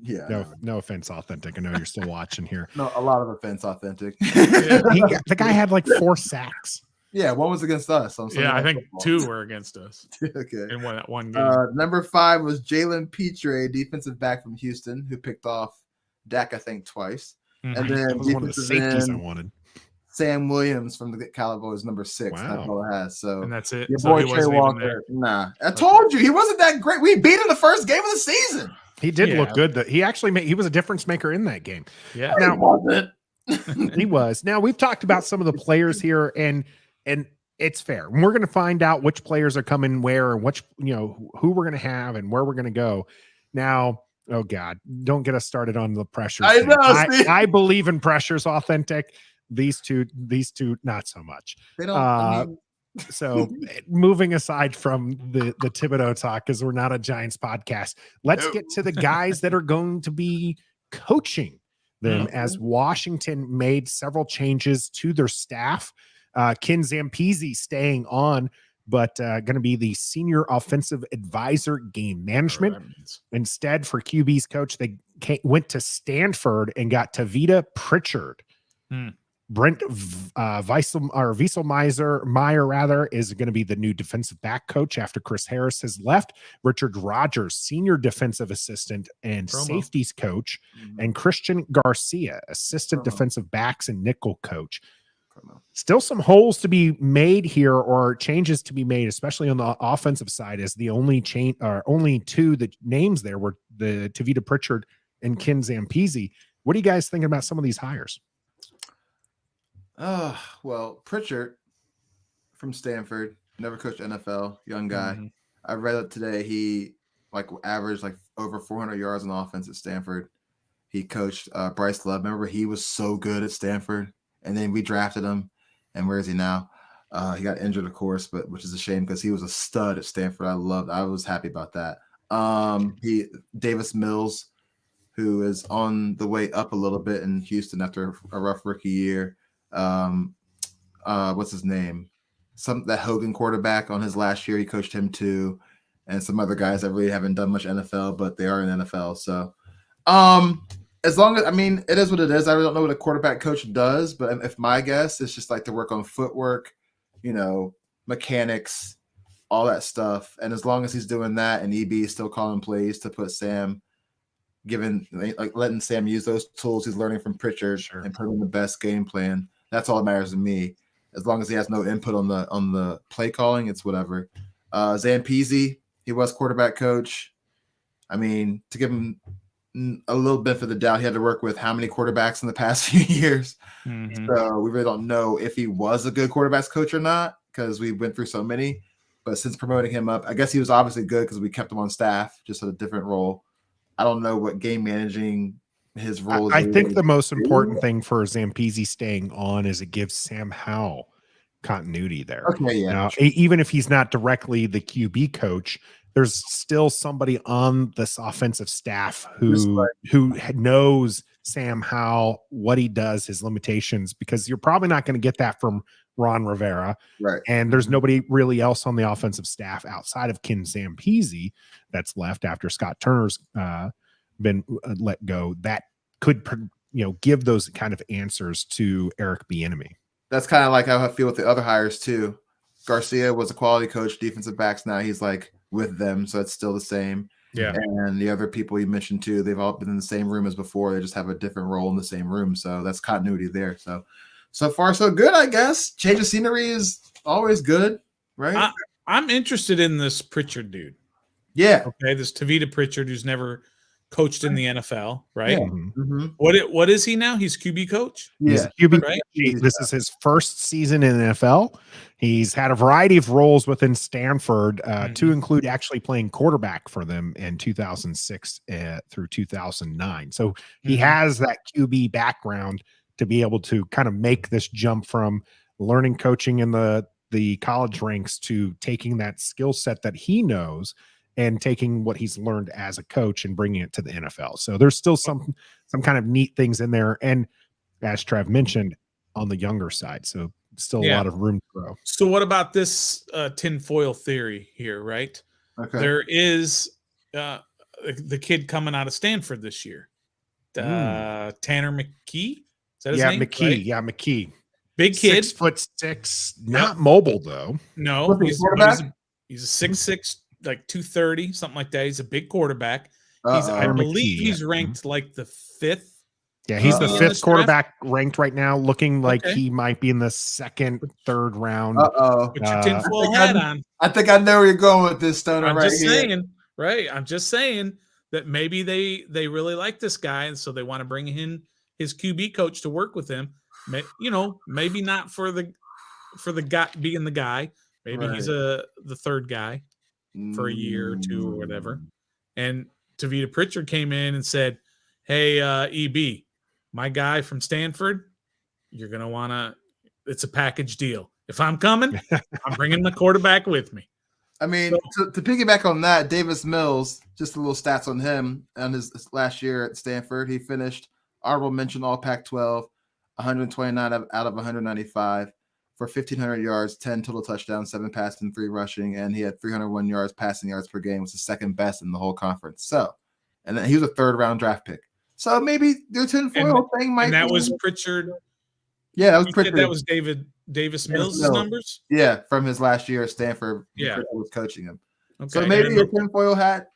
Yeah. No offense, Authentic. I know you're still watching here. No, a lot of offense, Authentic. The guy had like 4 sacks. Yeah, one was against us. I think football. 2 were against us. Okay. In one game. Number 5 was Jalen Petre, defensive back from Houston, who picked off Dak, I think, twice. Mm-hmm. And then that was one of the safeties I wanted. Sam Williams from the Cowboys, number 6. Wow. That's all it has. So and that's it. Your So boy he Trey wasn't even Walker. Nah, I told you he wasn't that great. We beat him the first game of the season. He did look good. He actually he was a difference maker in that game. Yeah. Now, wasn't. He was. Now we've talked about some of the players here, and it's fair. We're going to find out which players are coming where and which, who we're going to have and where we're going to go. Now, oh God, don't get us started on the pressure. I know. I believe in pressures. Authentic. These two, not so much. They don't. So moving aside from the Thibodeau talk, because we're not a Giants podcast, let's get to the guys that are going to be coaching them as Washington made several changes to their staff. Ken Zampese staying on, but going to be the senior offensive advisor, game management. Instead, for QB's coach, they went to Stanford and got Tavita Pritchard. Brent Wieselmeyer is going to be the new defensive back coach after Chris Harris has left. Richard Rogers, senior defensive assistant and safeties coach, and Christian Garcia, assistant defensive backs and nickel coach. Still some holes to be made here, or changes to be made, especially on the offensive side, as the only two the names there were the Tavita Pritchard and Ken Zampese. What are you guys thinking about some of these hires? Well, Pritchard from Stanford, never coached NFL, young guy. I read it today. He averaged over 400 yards on offense at Stanford. He coached Bryce Love. Remember, he was so good at Stanford, and then we drafted him. And where is he now? He got injured, of course, which is a shame because he was a stud at Stanford. I was happy about that. Davis Mills, who is on the way up a little bit in Houston after a rough rookie year. What's his name? That Hogan quarterback on his last year, he coached him too, and some other guys that really haven't done much NFL, but they are in NFL. So, as long as it is what it is. I really don't know what a quarterback coach does, but if my guess, it's just to work on footwork, mechanics, all that stuff. And as long as he's doing that, and EB is still calling plays to put Sam, letting Sam use those tools he's learning from Pritchard and put in the best game plan. That's all that matters to me. As long as he has no input on the play calling, it's whatever. Zampese, he was quarterback coach. To give him a little bit for the doubt, he had to work with how many quarterbacks in the past few years. So we really don't know if he was a good quarterbacks coach or not because we went through so many. But since promoting him up, I guess he was obviously good because we kept him on staff, just at a different role. I don't know what game managing his role is. I think the most important thing for Zampese staying on is it gives Sam Howell continuity there. Okay, yeah. Now, even if he's not directly the QB coach, there's still somebody on this offensive staff who knows Sam Howell, what he does, his limitations, because you're probably not going to get that from Ron Rivera. Right. And there's nobody really else on the offensive staff outside of Ken Zampese that's left after Scott Turner's been let go that could, give those kind of answers to Eric Bieniemy. That's kind of like how I feel with the other hires too. Garcia was a quality coach, defensive backs. Now he's like with them, so it's still the same. Yeah. And the other people you mentioned too, they've all been in the same room as before. They just have a different role in the same room. So that's continuity there. So far, so good, I guess. Change of scenery is always good, right? I'm interested in this Pritchard dude. Yeah. Okay, this Tavita Pritchard, who's never coached in the NFL, right? Yeah. Mm-hmm. What is he now? He's QB coach? He's Yeah. a QB. Right? This is his first season in the NFL. He's had a variety of roles within Stanford, to include actually playing quarterback for them in 2006 through 2009. So he has that QB background to be able to kind of make this jump from learning coaching in the college ranks to taking that skill set that he knows and taking what he's learned as a coach and bringing it to the NFL. So there's still some kind of neat things in there. And as Trev mentioned, on the younger side. So still a lot of room to grow. So what about this tinfoil theory here, right? Okay. There is the kid coming out of Stanford this year. Tanner McKee? Is that his name? McKee. Right? Yeah, McKee. Big kid. 6'6", not mobile though. No, He's a he's a 6'6", like 230, something like that. He's a big quarterback. I Tanner believe McKee, he's yeah. ranked like the 5th. Yeah, he's the in 5th this quarterback ranked right now, looking like Okay. he might be in the second, third round. Uh-oh. Put your tinfoil hat on. I think I know where you're going with this, Stoner, I'm right just here. saying, right? I'm just saying that maybe they really like this guy, and so they want to bring in his QB coach to work with him. Maybe not for the guy being the guy. Maybe he's the third guy for a year or two or whatever. And Tavita Pritchard came in and said, "Hey, EB, my guy from Stanford, you're gonna wanna. It's a package deal. If I'm coming, I'm bringing the quarterback with me." I mean, to piggyback on that, Davis Mills, just a little stats on him and his last year at Stanford. He finished honorable mention all Pac-12, 129 out of 195 for 1,500 yards, 10 total touchdowns, 7 passing, 3 rushing, and he had 301 yards passing yards per game, was the second best in the whole conference. So, and then he was a 3rd-round draft pick. So maybe the tinfoil thing might. And that was Pritchard. Yeah, that was Pritchard. That was Davis Mills' numbers. Yeah, from his last year at Stanford. Yeah, Pritchard was coaching him. Okay. So maybe a tinfoil hat.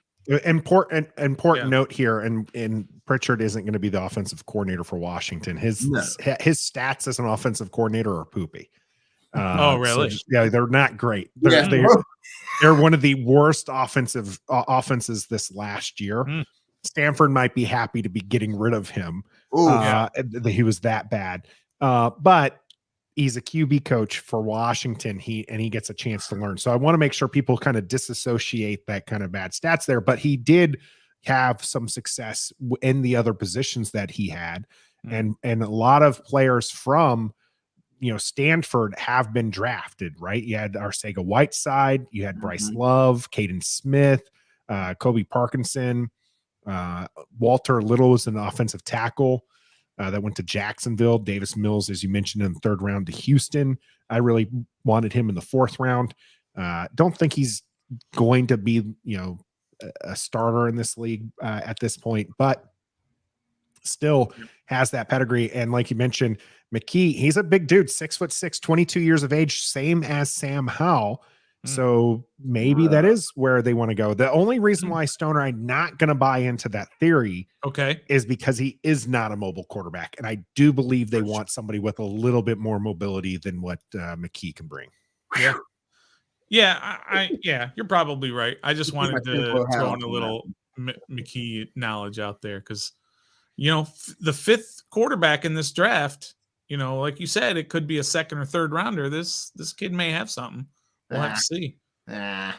Important note here, and Pritchard isn't going to be the offensive coordinator for Washington. His stats as an offensive coordinator are poopy. Oh, really? So, yeah, they're not great. They're one of the worst offenses this last year. Stanford might be happy to be getting rid of him. He was that bad. But he's a QB coach for Washington. He gets a chance to learn. So I want to make sure people kind of disassociate that kind of bad stats there. But he did have some success in the other positions that he had, and a lot of players from Stanford have been drafted. Right? You had Arcega Whiteside, you had Bryce Love, Caden Smith, Kobe Parkinson, Walter Little was an offensive tackle. That went to Jacksonville. Davis Mills, as you mentioned, in the 3rd round to Houston. I really wanted him in the 4th round. Don't think he's going to be, a starter in this league at this point, but still has that pedigree. And like you mentioned, McKee, he's a big dude, 6'6", 22 years of age, same as Sam Howell. So maybe that is where they want to go. The only reason why, Stoner, I'm not going to buy into that theory is because he is not a mobile quarterback. And I do believe they want somebody with a little bit more mobility than what McKee can bring. Yeah. Yeah, you're probably right. I just wanted to throw in a little McKee knowledge out there because, the 5th quarterback in this draft, like you said, it could be a 2nd or 3rd rounder. This kid may have something. We'll have to see. I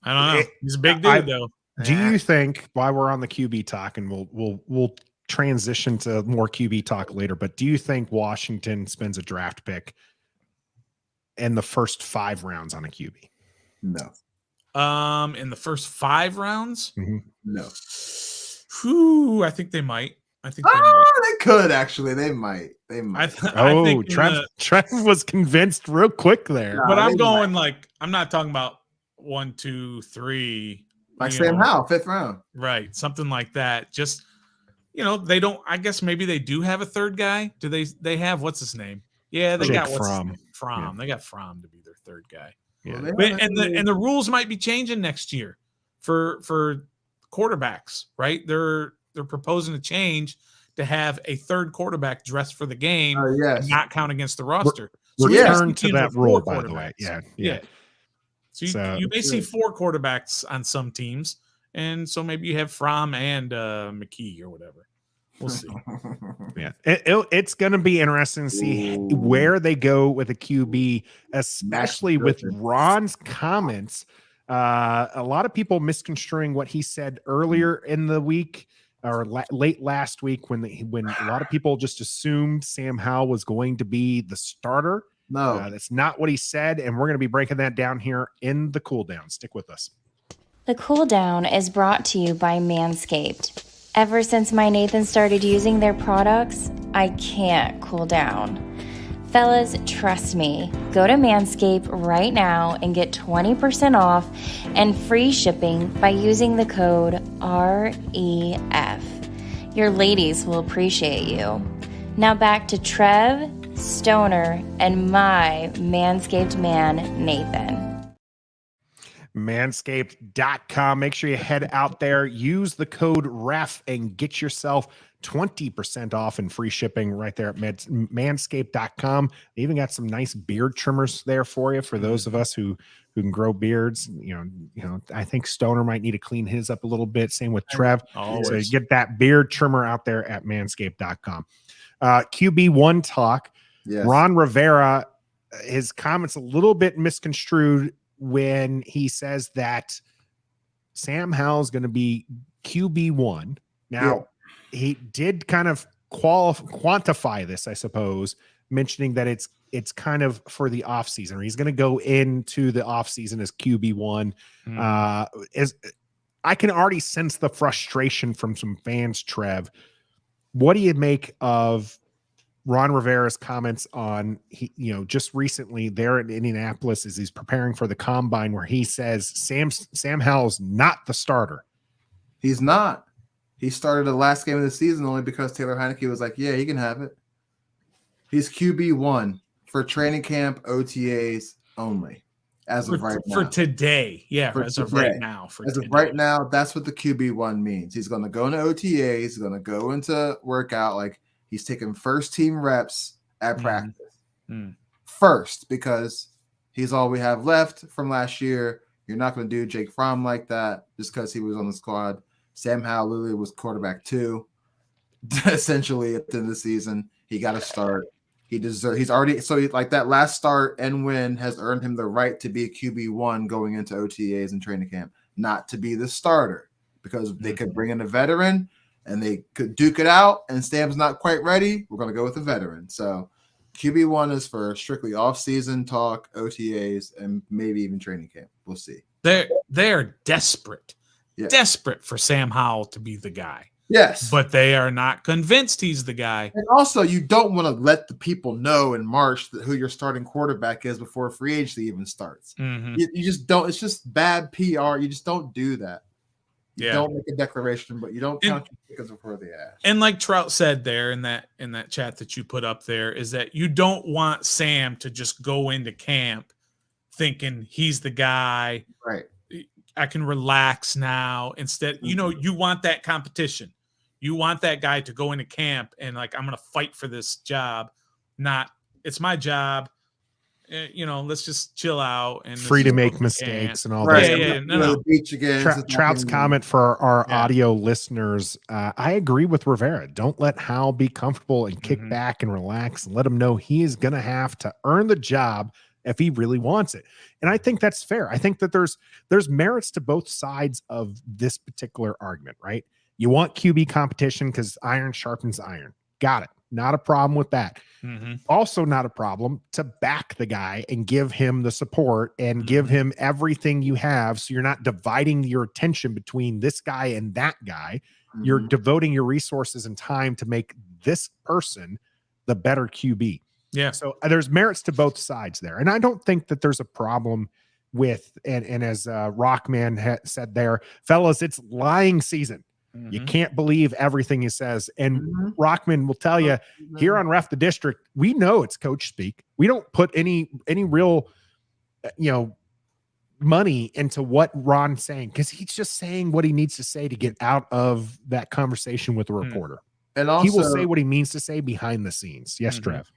don't know. He's a big dude, though. Do you think, while we're on the QB talk, and we'll transition to more QB talk later, but do you think Washington spends a draft pick in the first 5 rounds on a QB? No. In the first 5 rounds? No. Whew, I think they might. I think they might. They could actually. They might. They I, might. th- I Oh, think Trev was convinced real quick there. but I'm they going I'm not talking about 1, 2, 3. Like you Sam know, Howell, 5th round. Right. Something like that. Just, they don't, I guess maybe they do have a third guy. Do they have, what's his name? Yeah, they Jake got Fromm. Fromm. They got Fromm to be their third guy. Yeah. Well, But, and the rules might be changing next year for quarterbacks, right? They're proposing to change to have a third quarterback dressed for the game yes. and not count against the roster. Return to teams that with 4 rule, by the way. quarterbacks. Yeah. So you may see 4 quarterbacks on some teams, and so maybe you have Fromm and McKee or whatever. We'll see. Yeah, it's going to be interesting to see where they go with a QB, especially with Ron's comments. A lot of people misconstruing what he said earlier in the week or late last week when a lot of people just assumed Sam Howell was going to be the starter. No, that's not what he said, and we're going to be breaking that down here in the cool down. Stick with us. The Cool Down is brought to you by Manscaped. Ever since my Nathan started using their products, I can't cool down. Fellas, trust me. Go to Manscaped right now and get 20% off and free shipping by using the code REF. Your ladies will appreciate you. Now back to Trev, Stoner, and my Manscaped man, Nathan. Manscaped.com. Make sure you head out there, use the code REF, and get yourself 20% off and free shipping right there at manscaped.com. They even got some nice beard trimmers there for you, for those of us who can grow beards. You know, I think Stoner might need to clean his up a little bit. Same with Trev. So you get that beard trimmer out there at manscaped.com. QB1 talk. Yes. Ron Rivera, his comments a little bit misconstrued when he says that Sam Howell's going to be QB1. Now, he did kind of quantify this, I suppose, mentioning that it's kind of for the offseason, or he's going to go into the offseason as QB1. As I can already sense the frustration from some fans, Trev. What do you make of Ron Rivera's comments on, just recently there in Indianapolis as he's preparing for the combine, where he says Sam Howell's not the starter? He's not. He started the last game of the season only because Taylor Heineke was like, yeah, he can have it. He's QB1 for training camp, OTAs only as of right now. For today. Yeah, as of right now. As of right now, that's what the QB1 means. He's going to go into OTAs. He's going to go into workout. Like, he's taking first team reps at practice. First, because he's all we have left from last year. You're not going to do Jake Fromm like that just because he was on the squad. Sam Howell literally was quarterback 2, essentially at the end of the season. He got to start. He's already, so like that last start and win has earned him the right to be a QB1 going into OTAs and training camp, not to be the starter, because they could bring in a veteran and they could duke it out, and Sam's not quite ready. We're going to go with a veteran. So QB1 is for strictly off-season talk, OTAs, and maybe even training camp. We'll see. They're desperate. Desperate for Sam Howell to be the guy. Yes. But they are not convinced he's the guy. And also, you don't want to let the people know in March who your starting quarterback is before free agency even starts. You just don't. It's just bad PR. You just don't do that. You don't make a declaration, but you don't count your chickens before they ask. And like Trout said there in that chat that you put up there, is that you don't want Sam to just go into camp thinking he's the guy. Right. I can relax now. Instead, you want that competition. You want that guy to go into camp and like, I'm going to fight for this job. Not, it's my job. Let's just chill out and free to make mistakes and all that. Yeah. No. The beach again. Trout's comment for our audio listeners. I agree with Rivera. Don't let Howell be comfortable and kick back and relax, and let him know he is going to have to earn the job if he really wants it. And I think that's fair. I think that there's merits to both sides of this particular argument, right? You want QB competition because iron sharpens iron. Got it. Not a problem with that. Also not a problem to back the guy and give him the support and give him everything you have, so you're not dividing your attention between this guy and that guy. You're devoting your resources and time to make this person the better QB. Yeah. So there's merits to both sides there. And I don't think that there's a problem with, and as Rockman said there, fellas, it's lying season. You can't believe everything he says. And Rockman will tell you here on Ref the District, we know it's coach speak. We don't put any real, money into what Ron's saying, because he's just saying what he needs to say to get out of that conversation with the reporter. And also, he will say what he means to say behind the scenes. Yes, Trev.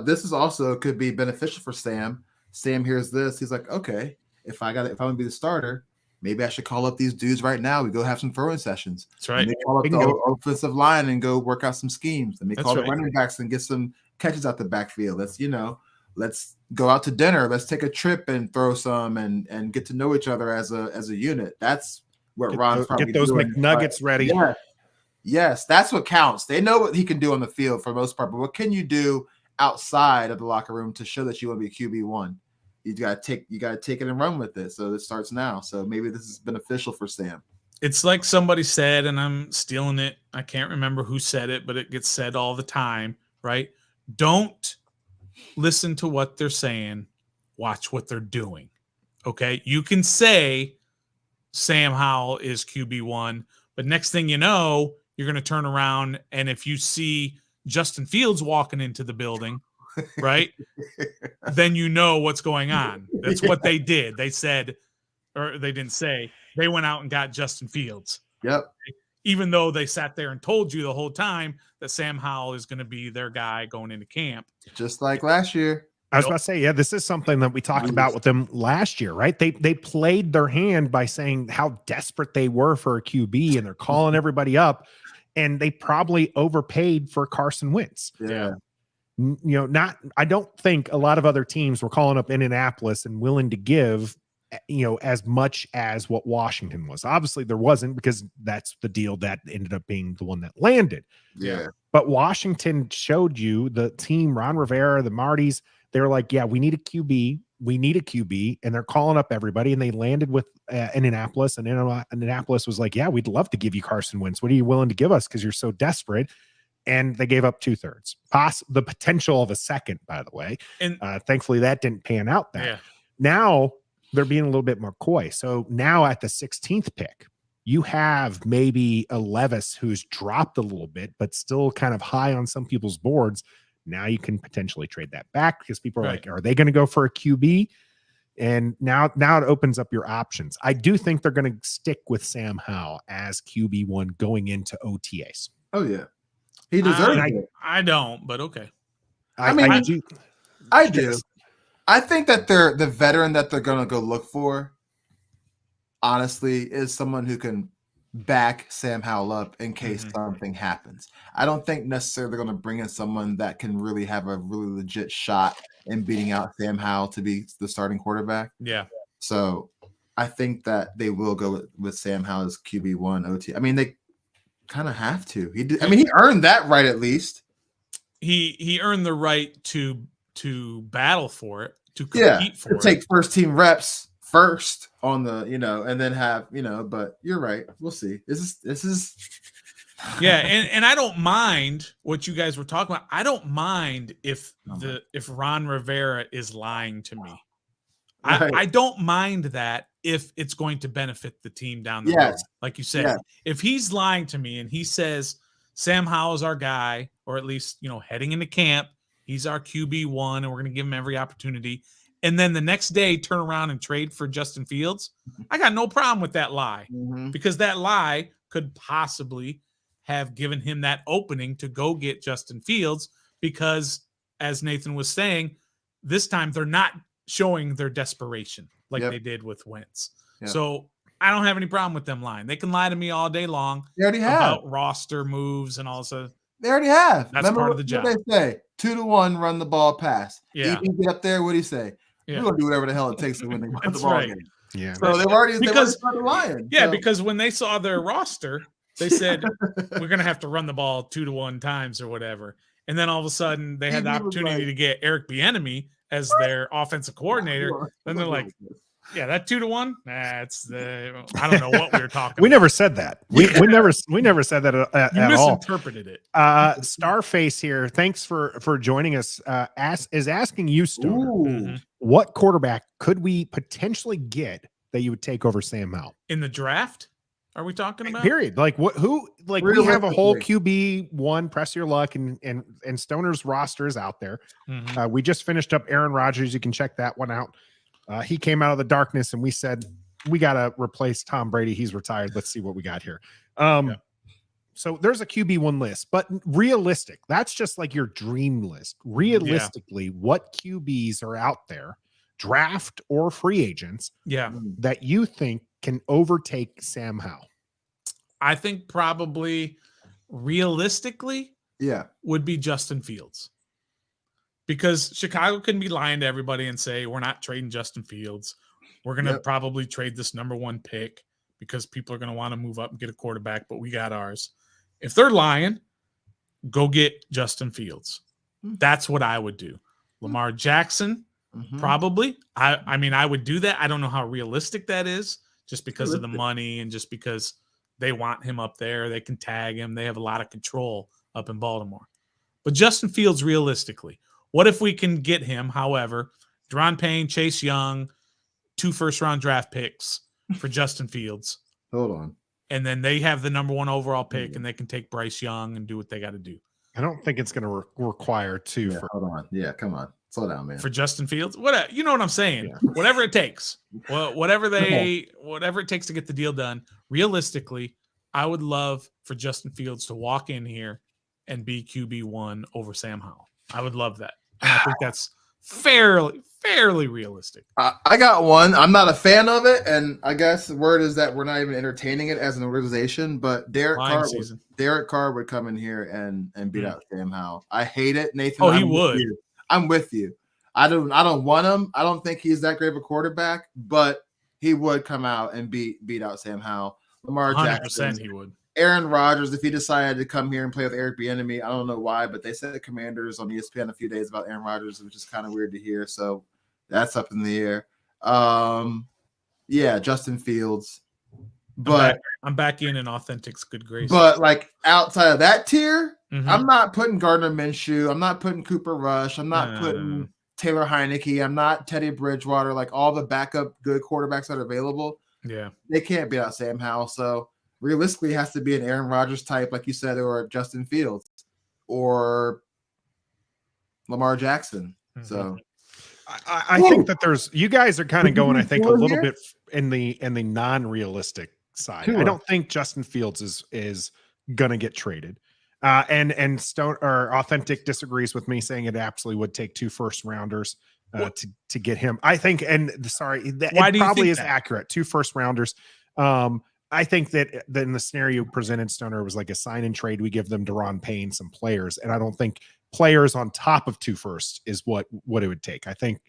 This is also could be beneficial for Sam. Sam hears this. He's like, okay, if I'm gonna be the starter, maybe I should call up these dudes right now. We go have some throwing sessions. That's right. And they call up the offensive line and go work out some schemes. And they call the running backs and get some catches out the backfield. Let's go out to dinner. Let's take a trip and throw some and get to know each other as a unit. That's what Ron's probably get those doing. McNuggets ready. Yeah. Yes, that's what counts. They know what he can do on the field for the most part, but what can you do outside of the locker room to show that you want to be QB1? You gotta take it and run with it. So it starts now. So maybe this is beneficial for Sam. It's like somebody said, and I'm stealing it. I can't remember who said it, but it gets said all the time, right? Don't listen to what they're saying. Watch what they're doing. Okay. You can say Sam Howell is QB1, but next thing you know, you're going to turn around, and if you see Justin Fields walking into the building, right, then you know what's going on. That's what they did. They said, or they didn't say, they went out and got Justin Fields. Yep. Even though they sat there and told you the whole time that Sam Howell is going to be their guy going into camp. Just like last year. I was about to say, yeah, this is something that we talked about with them last year, right? They played their hand by saying how desperate they were for a QB, and they're calling everybody up, and they probably overpaid for Carson Wentz. Yeah. I don't think a lot of other teams were calling up Indianapolis and willing to give, as much as what Washington was. Obviously there wasn't, because that's the deal that ended up being the one that landed. Yeah. But Washington showed you, the team, Ron Rivera, the Martys, they were like, yeah, we need a QB. We need a QB. And they're calling up everybody, and they landed with Indianapolis, and Indianapolis was like, yeah, we'd love to give you Carson Wentz. What are you willing to give us? Because you're so desperate. And they gave up 2/3, the potential of a second, by the way. And thankfully that didn't pan out. Now they're being a little bit more coy. So now at the 16th pick, you have maybe a Levis who's dropped a little bit, but still kind of high on some people's boards. Now you can potentially trade that back, because people are like, are they going to go for a QB? And now it opens up your options. I do think they're going to stick with Sam Howell as QB1 going into OTAs. Oh yeah. He deserves it. I don't, but okay. I do. I think that the veteran that they're going to go look for, honestly, is someone who can back Sam Howell up in case something happens. I don't think necessarily they're going to bring in someone that can really have a really legit shot in beating out Sam Howell to be the starting quarterback. Yeah. So I think that they will go with Sam Howell as QB1 OT. I mean, they kind of have to. He earned that right, at least. He earned the right to battle for it, to compete for it. Take first team reps first on the, and then have, but you're right. We'll see. This is yeah, and I don't mind what you guys were talking about. I don't mind if Ron Rivera is lying to me. Right. I don't mind that if it's going to benefit the team down the road. Like you said, if he's lying to me and he says Sam Howell is our guy, or at least, heading into camp, he's our QB1 and we're going to give him every opportunity, and then the next day turn around and trade for Justin Fields, I got no problem with that lie, because that lie could possibly have given him that opening to go get Justin Fields, because, as Nathan was saying, this time they're not showing their desperation like they did with Wentz. So I don't have any problem with them lying. They can lie to me all day long. They already have about roster moves and all that. They already have. That's part of the job. What they say 2-1, run the ball, pass. Yeah. Even get up there. What do you say? We're gonna do whatever the hell it takes to win the ball game. Yeah. So they've already started lying. Yeah, because when they saw their roster, they said we're gonna have to run the ball 2-1 times or whatever. And then all of a sudden they had the opportunity to get Eric Bieiemy as their offensive coordinator. Then they're like, Yeah, that 2-1. That's the. I don't know what we were talking. We about. never said that. We never said that You at all. misinterpreted it. Starface here. Thanks for joining us. Is asking you, Stoner, Mhm. what quarterback could we potentially get that you would take over Sam Howell? In the draft, are we talking about? Period. Like what? Who? Like we have a whole QB one. Press your luck, and Stoner's roster is out there. Mhm. We just finished up Aaron Rodgers. You can check that one out. He came out of the darkness, and we said we got to replace Tom Brady. He's retired. Let's see what we got here. So there's a QB1 list, but realistic. That's just like your dream list. Realistically, what QBs are out there, draft or free agents, that you think can overtake Sam Howell? I think probably realistically, would be Justin Fields. Because Chicago can be lying to everybody and say, we're not trading Justin Fields. We're going to probably trade this number 1 pick because people are going to want to move up and get a quarterback, but we got ours. If they're lying, go get Justin Fields. That's what I would do. Lamar Jackson, probably. I mean, I would do that. I don't know how realistic that is just because of the money and just because they want him up there. They can tag him. They have a lot of control up in Baltimore. But Justin Fields, realistically, what if we can get him, however, Daron Payne, Chase Young, 2 first-round draft picks for Justin Fields. Hold on. And then they have the number 1 overall pick, and they can take Bryce Young and do what they got to do. I don't think it's going to require 2. Hold on. Yeah, come on. Slow down, man. For Justin Fields? What you know what I'm saying. Yeah. Whatever it takes. Whatever it takes to get the deal done. Realistically, I would love for Justin Fields to walk in here and be QB1 over Sam Howell. I would love that. And I think that's fairly realistic. I got one. I'm not a fan of it, and I guess the word is that we're not even entertaining it as an organization. But Derek Carr would come in here and beat out Sam Howell. I hate it, Nathan. Oh, he would. I'm with you. I don't want him. I don't think he's that great of a quarterback, but he would come out and beat out Sam Howell. Lamar 100% Jackson, he would. Aaron Rodgers, if he decided to come here and play with Eric Bieiemy, I don't know why, but they said the Commanders on ESPN a few days about Aaron Rodgers, which is kind of weird to hear. So that's up in the air. Justin Fields. But I'm back in an Authentics good grace. But like outside of that tier, I'm not putting Gardner Minshew. I'm not putting Cooper Rush. I'm not putting Taylor Heineke. I'm not Teddy Bridgewater. Like all the backup good quarterbacks that are available. Yeah, they can't beat out Sam Howell. So realistically, it has to be an Aaron Rodgers type, like you said, or Justin Fields or Lamar Jackson. So I think that you guys are kind of going, I think, a little bit in the non-realistic side. I don't think Justin Fields is gonna get traded. And Stone or Authentic disagrees with me, saying it absolutely would take 2 first-rounders to get him. I think, it probably is accurate. 2 first-rounders. I think that in the scenario presented, Stoner, was like a sign and trade. We give them Daron Payne some players, and I don't think players on top of 2 firsts is what it would take. I think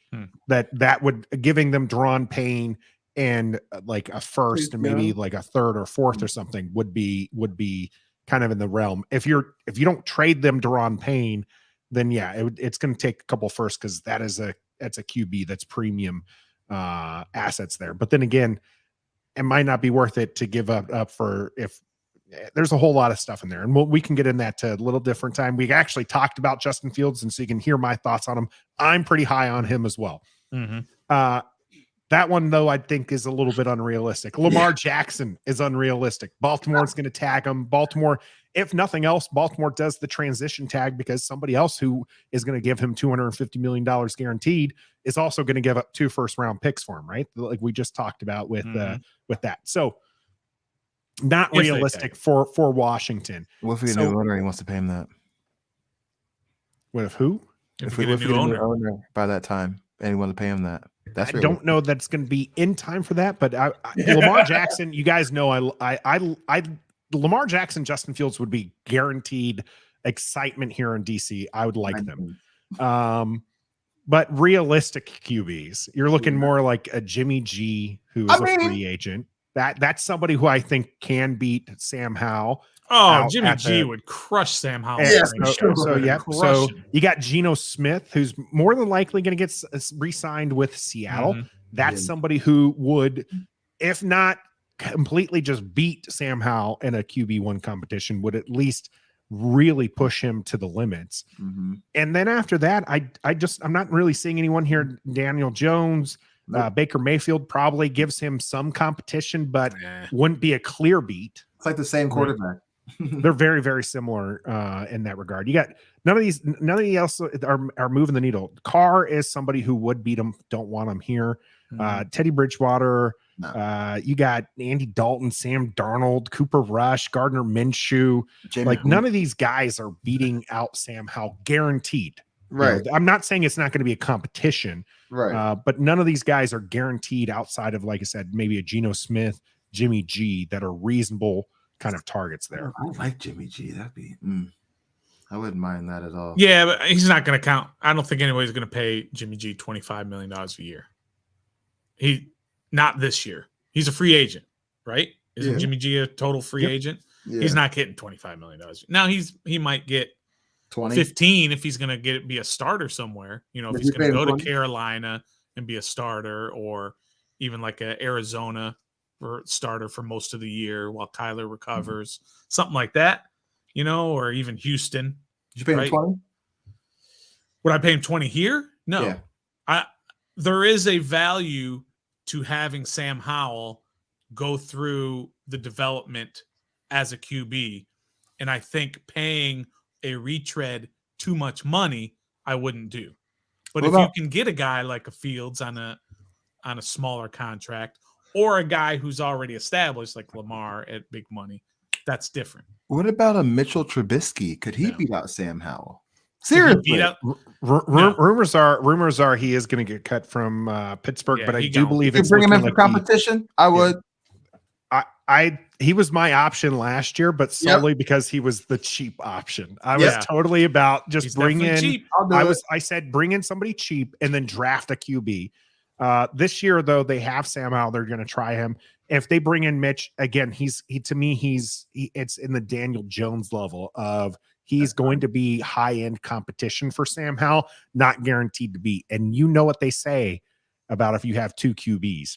that would giving them Daron Payne and like a first and maybe like a 3rd or 4th or something would be kind of in the realm. If you don't trade them Daron Payne, then it's going to take a couple firsts because that's a QB that's premium assets there. But then again, it might not be worth it to give up for if there's a whole lot of stuff in there, and we can get in that to a little different time. We actually talked about Justin Fields, and so you can hear my thoughts on him. I'm pretty high on him as well. That one, though, I think is a little bit unrealistic. Lamar Jackson is unrealistic. Baltimore's going to tag him. Baltimore, if nothing else, Baltimore does the transition tag because somebody else who is going to give him $250 million guaranteed is also going to give up 2 first-round picks for him, right? Like we just talked about with that. So not realistic for Washington. What if we get a new owner and he wants to pay him that? What if who? If we get a new owner by that time and he want to pay him that. I don't know that's going to be in time for that, but Lamar Jackson, you guys know, Lamar Jackson, Justin Fields would be guaranteed excitement here in DC. I would like them. But realistic QBs, you're looking more like a Jimmy G, who is a free agent. That's somebody who I think can beat Sam Howell. Oh, Jimmy G would crush Sam Howell. So you got Geno Smith, who's more than likely going to get re-signed with Seattle. That's Yeah. somebody who would, if not completely just beat Sam Howell in a QB1 competition, would at least really push him to the limits. Mm-hmm. And then after that, I'm not really seeing anyone here. Daniel Jones, Nope. Baker Mayfield probably gives him some competition, but Nah. wouldn't be a clear beat. It's like the same quarterback. They're very, very similar in that regard. You got none of the else are moving the needle. Carr is somebody who would beat him. Don't want him here. Teddy Bridgewater. No. You got Andy Dalton, Sam Darnold, Cooper Rush, Gardner Minshew. Jamie Like Hood. none of these guys are beating out Sam Howell, guaranteed. Right. I'm not saying it's not going to be a competition, Right. but none of these guys are guaranteed outside of, like I said, maybe a Geno Smith, Jimmy G, that are reasonable kind of targets there. I like Jimmy G. That'd be. I wouldn't mind that at all. Yeah, but he's not going to count. I don't think anybody's going to pay Jimmy G $25 million a year. Not this year. He's a free agent, right? Isn't Yeah. Jimmy G a total free Yep. agent? Yeah. He's not getting $25 million. Now he might get 20. 15 if he's going to be a starter somewhere. You know, if But he's you going to pay him go to 20? Carolina and be a starter, or even like a Arizona for starter for most of the year while Kyler recovers, something like that. You know, or even Houston. Did you pay him right? 20? Would I pay him 20 here? No. Yeah. There is a value to having Sam Howell go through the development as a QB. And I think paying a retread too much money, I wouldn't do. But What if about- you can get a guy like a Fields on a smaller contract, or a guy who's already established like Lamar at big money, that's different. What about a Mitchell Trubisky? Could he No. beat out Sam Howell? If he Seriously. beat out- Rumors are he is going to get cut from Pittsburgh, Yeah, but I he do gone. believe you it's bring him in looking for like competition? I would. he was my option last year, but solely because he was the cheap option. I was Yeah. totally about just He's bring definitely in. cheap. I'll do it. I said bring in somebody cheap and then draft a QB. This year though, they have Sam Howell. They're going to try him. If they bring in Mitch again, it's in the Daniel Jones level of he's going to be high end competition for Sam Howell, not guaranteed to be. And you know what they say about if you have two QBs,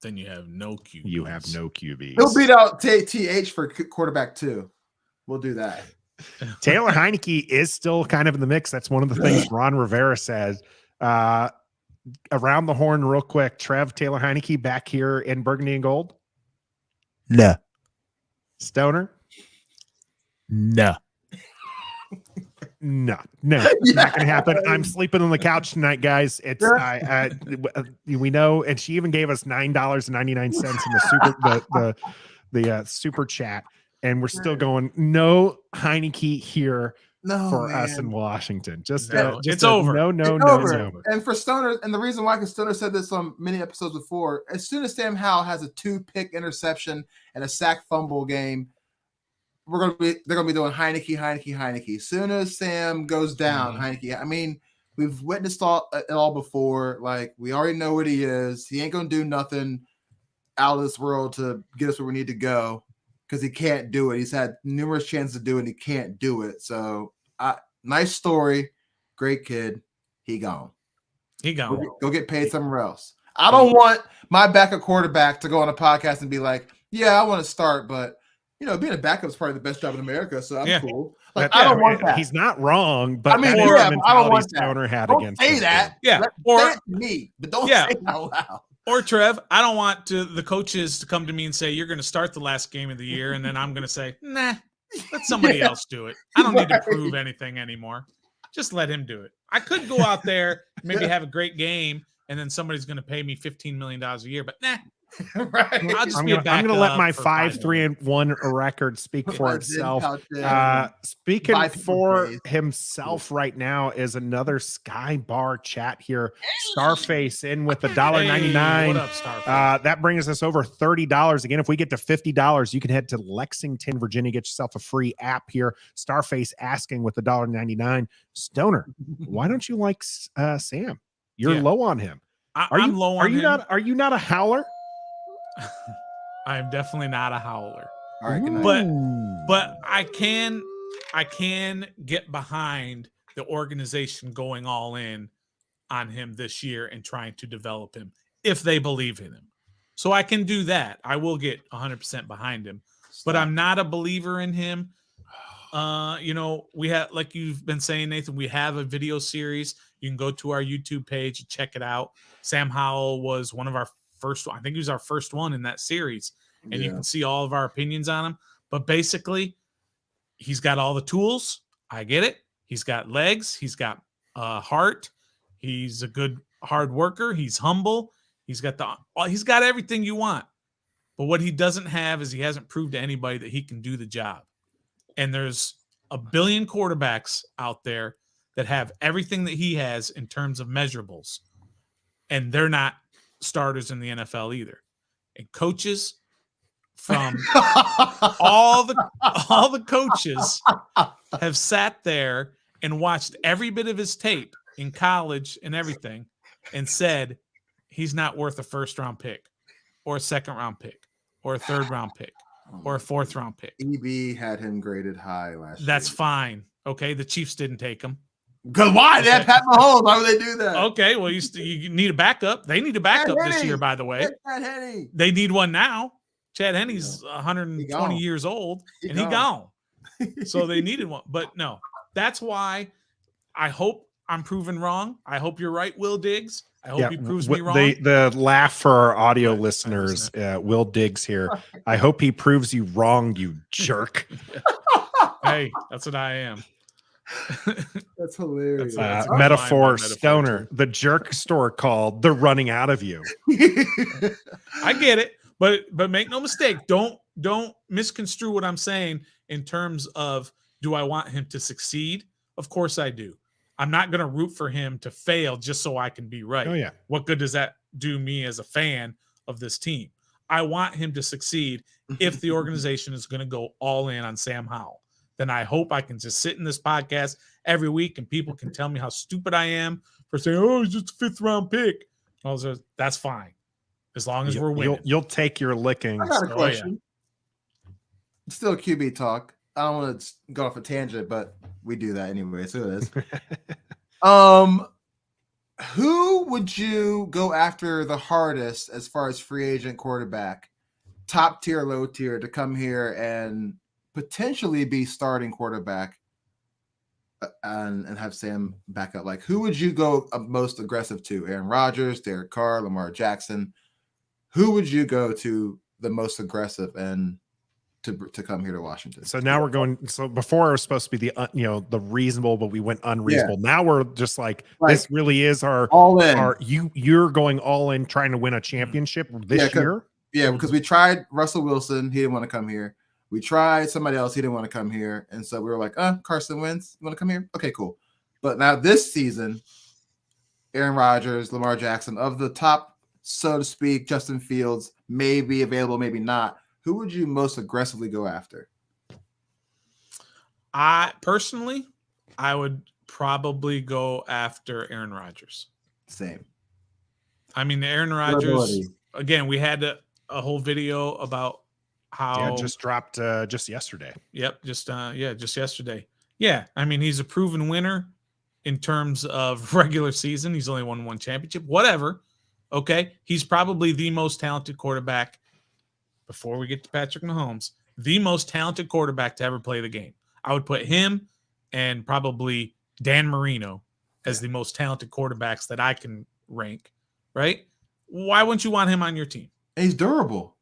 Then you have no QB. you have no QBs. He'll beat out TH for quarterback too. We'll do that. Taylor Heineke is still kind of in the mix. That's one of the things Ron Rivera says. Around the horn, real quick. Trev, Taylor Heineke back here in Burgundy and Gold. No. Stoner? No. No, it's not going to happen. I'm sleeping on the couch tonight, guys. It's we know, and she even gave us $9.99 in the super chat, and we're still going. No Heineke here No, for man. us in Washington. Just It's over. No, It's over. And for Stoner, and the reason why, because Stoner said this on many episodes before, as soon as Sam Howell has a 2-pick interception and a sack fumble game, they're gonna be doing Heineke. As soon as Sam goes down, Heineke. I mean, we've witnessed it all before. Like, we already know what he is. He ain't gonna do nothing out of this world to get us where we need to go, because he can't do it. He's had numerous chances to do it, and he can't do it. So, nice story, great kid. He gone. Go get paid somewhere else. I don't want my backup quarterback to go on a podcast and be like, "Yeah, I want to start, but being a backup is probably the best job in America, so I'm cool." Like, I don't want that. He's not wrong, but I mean, that is yeah, the but I don't mentality want that. Stoner had Don't against say us. that. Yeah. Say it to me, but don't Yeah. say it out loud. Or Trev, I don't want the coaches to come to me and say, you're going to start the last game of the year. And then I'm going to say, nah, let somebody else do it. I don't need to prove anything anymore. Just let him do it. I could go out there, maybe have a great game, and then somebody's going to pay me $15 million a year. But nah, Right. I'll just I'm be a going to backup let my for 5-3-1 record speak for itself. Speaking Buy for people's days. himself right now is another Sky Bar chat here. Starface in with $1.99. Hey, what up, Starface? That brings us over $30. Again, if we get to $50, you can head to Lexington, Virginia, get yourself a free app here. Starface asking with $1.99. Stoner, why don't you like Sam? You're Yeah. low on him. I'm low on him. Are you not a howler? I'm definitely not a howler. All right, good night. But I can get behind the organization going all in on him this year and trying to develop him if they believe in him. So I can do that. I will get 100% behind him, but I'm not a believer in him. We have, like you've been saying, Nathan, we have a video series. You can go to our YouTube page and check it out. Sam Howell was one of our first one. I think he was our first one in that series, and you can see all of our opinions on him. But basically, he's got all the tools. I get it. He's got legs. He's got heart. He's a good hard worker. He's humble. He's got everything you want. But what he doesn't have is he hasn't proved to anybody that he can do the job. And there's a billion quarterbacks out there that have everything that he has in terms of measurables. And they're not starters in the NFL either. And coaches from all the coaches have sat there and watched every bit of his tape in college and everything and said he's not worth a first-round pick or a second-round pick or a third-round pick or a fourth-round pick. EB had him graded high last year. That's fine. Okay, the Chiefs didn't take him. Because why? They had Pat Mahomes. Why would they do that? Okay, well, you need a backup. They need a backup this year, by the way. They need one now. Chad Henne's 120 years old, and he gone. So they needed one. But no, that's why I hope I'm proven wrong. I hope you're right, Will Diggs. I hope he proves me wrong. The laugh for our audio listeners, Will Diggs here. I hope he proves you wrong, you jerk. Hey, that's what I am. That's hilarious. Metaphor stoner. The jerk store called. They're running out of you. I get it, but make no mistake. Don't misconstrue what I'm saying in terms of, do I want him to succeed? Of course I do. I'm not going to root for him to fail just so I can be right. Oh yeah. What good does that do me as a fan of this team? I want him to succeed. If the organization is going to go all in on Sam Howell, then I hope I can just sit in this podcast every week and people can tell me how stupid I am for saying, oh, he's just a fifth-round pick. That's fine. As long as we're winning. You'll take your lickings. I got a question. Still QB talk. I don't want to go off a tangent, but we do that anyway, so it is. Who would you go after the hardest as far as free agent quarterback, top tier, low tier, to come here and potentially be starting quarterback and have Sam back up? Like, who would you go most aggressive to? Aaron Rodgers, Derek Carr, Lamar Jackson? Who would you go to the most aggressive and to come here to Washington? So now we're going. So before it was supposed to be the reasonable, but we went unreasonable. Yeah. Now we're just like this really is our all in. You're going all in, trying to win a championship this year. Yeah, because we tried Russell Wilson, he didn't want to come here. We tried somebody else, he didn't want to come here, and so we were like, Carson Wentz, you want to come here? Okay, cool. But now this season, Aaron Rodgers, Lamar Jackson, of the top, so to speak, Justin Fields may be available, maybe not. Who would you most aggressively go after? I would probably go after Aaron Rodgers. Same. I mean, Aaron Rodgers, again, we had a whole video about how just dropped just yesterday. Yep, just yesterday. Yeah, I mean, he's a proven winner in terms of regular season. He's only won one championship. Whatever. Okay, he's probably the most talented quarterback. Before we get to Patrick Mahomes, the most talented quarterback to ever play the game. I would put him and probably Dan Marino as the most talented quarterbacks that I can rank, right? Why wouldn't you want him on your team? And he's durable.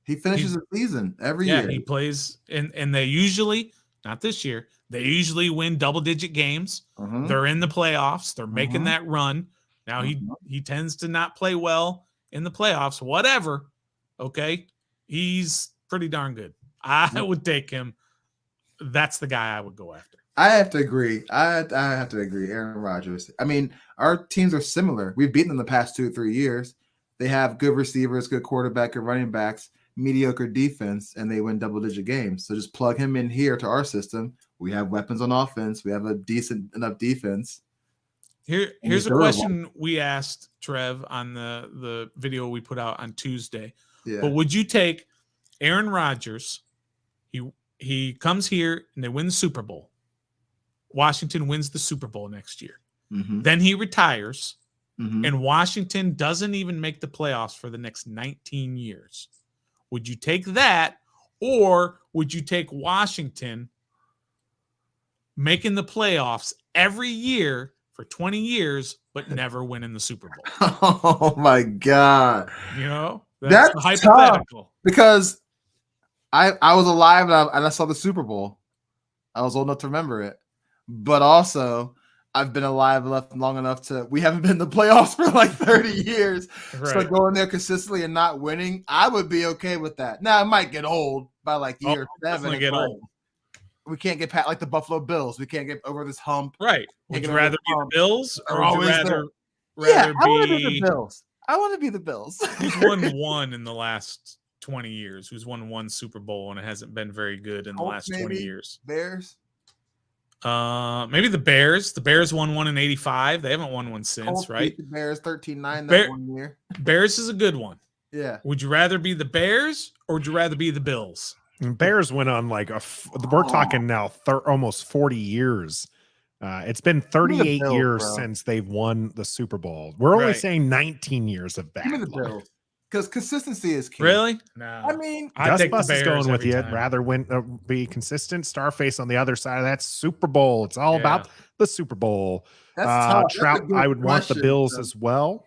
He finishes the season every year. Yeah, he plays, and they usually, not this year, they usually win double-digit games. Mm-hmm. They're in the playoffs. They're making that run. Now, he tends to not play well in the playoffs, whatever, okay? He's pretty darn good. I would take him. That's the guy I would go after. I have to agree. I have to agree. Aaron Rodgers. I mean, our teams are similar. We've beaten them the past 2 or 3 years. They have good receivers, good quarterback, good running backs, mediocre defense, and they win double-digit games. So just plug him in here to our system. We have weapons on offense. We have a decent enough defense. Here's a question we asked Trev on the video we put out on Tuesday. Yeah. But would you take Aaron Rodgers? He comes here and they win the Super Bowl. Washington wins the Super Bowl next year. Mm-hmm. Then he retires. Mhm. and Washington doesn't even make the playoffs for the next 19 years. Would you take that, or would you take Washington making the playoffs every year for 20 years, but never winning the Super Bowl? Oh my God. You know, That's the hypothetical. Because I was alive and I saw the Super Bowl. I was old enough to remember it. But also, I've been alive long enough we haven't been in the playoffs for like 30 years. Right. So going there consistently and not winning, I would be okay with that. Now, it might get old by like year 7. Definitely get old. We can't get past like the Buffalo Bills. We can't get over this hump. Right. Would Taking you over rather the be the hump. Bills, or They're would you always there. rather I want to be be the Bills. I want to be the Bills. who's won one in the last 20 years? Who's won one Super Bowl and it hasn't been very good in the last 20 years? Bears. Maybe the Bears. The Bears won one in 85. They haven't won one since, Colts right? beat the Bears 13-9 Bear- that 1 year. Bears is a good one. Yeah. Would you rather be the Bears, or would you rather be the Bills? And Bears went on like we're talking now almost 40 years. It's been 38 Bills, years bro. since they've won the Super Bowl. We're only Right. saying 19 years of Give me the bad luck. Bills. Because consistency is key. Really? No. I mean, I'd Gus take the Bus is Bears going with every you. time. Rather be consistent. Starface on the other side of that Super Bowl. It's all about the Super Bowl. that's tough. That's a Trout, good I would want the question, Bills so- as well.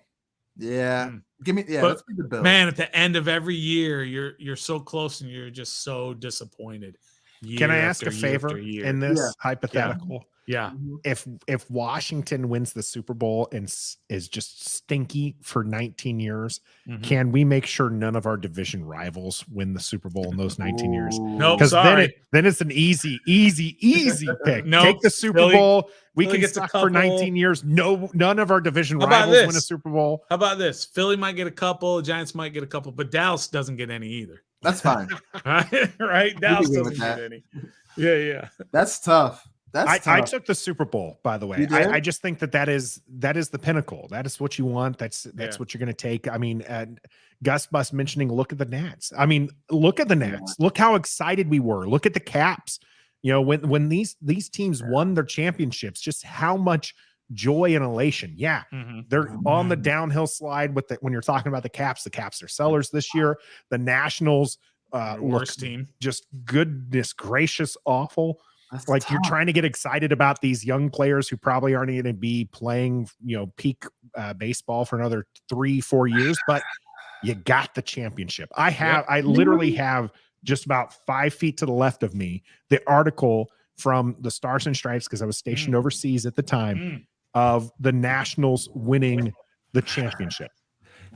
Yeah. Give me But, let's be the Bills. Man, at the end of every year, you're so close and you're just so disappointed. Can I year ask a after year favor after year. in this Yeah. hypothetical? Yeah. If Washington wins the Super Bowl and is just stinky for 19 years, Mhm. can we make sure none of our division rivals win the Super Bowl in those 19 years? Nope. Because sorry. then it's an easy pick. Nope. Take the Super Philly- Bowl. We Philly can gets a suck for 19 couple. years. None of our division How about rivals win a this? Super Bowl. How about this? Philly might get a couple, Giants might get a couple, but Dallas doesn't get any either. That's fine. Right? Dallas good with doesn't get that. any. Yeah. That's tough. That's I tough. took the Super Bowl, by the way. You did? I just think that is the pinnacle. That is what you want. That's Yeah. what you're going to take. I mean, Gus Bus mentioning, look at the Nats. I mean, look at the Nats. Look how excited we were. Look at the Caps. You know, when these teams won their championships, just how much joy and elation. Yeah, Mhm. they're on the downhill slide with when you're talking about the Caps are sellers this year. The Nationals look Worst team. just goodness gracious awful. That's Like you're tough. trying to get excited about these young players who probably aren't going to be playing, peak baseball for another 3-4 years, but you got the championship. I literally have just about 5 feet to the left of me, the article from the Stars and Stripes, because I was stationed overseas at the time, of the Nationals winning the championship.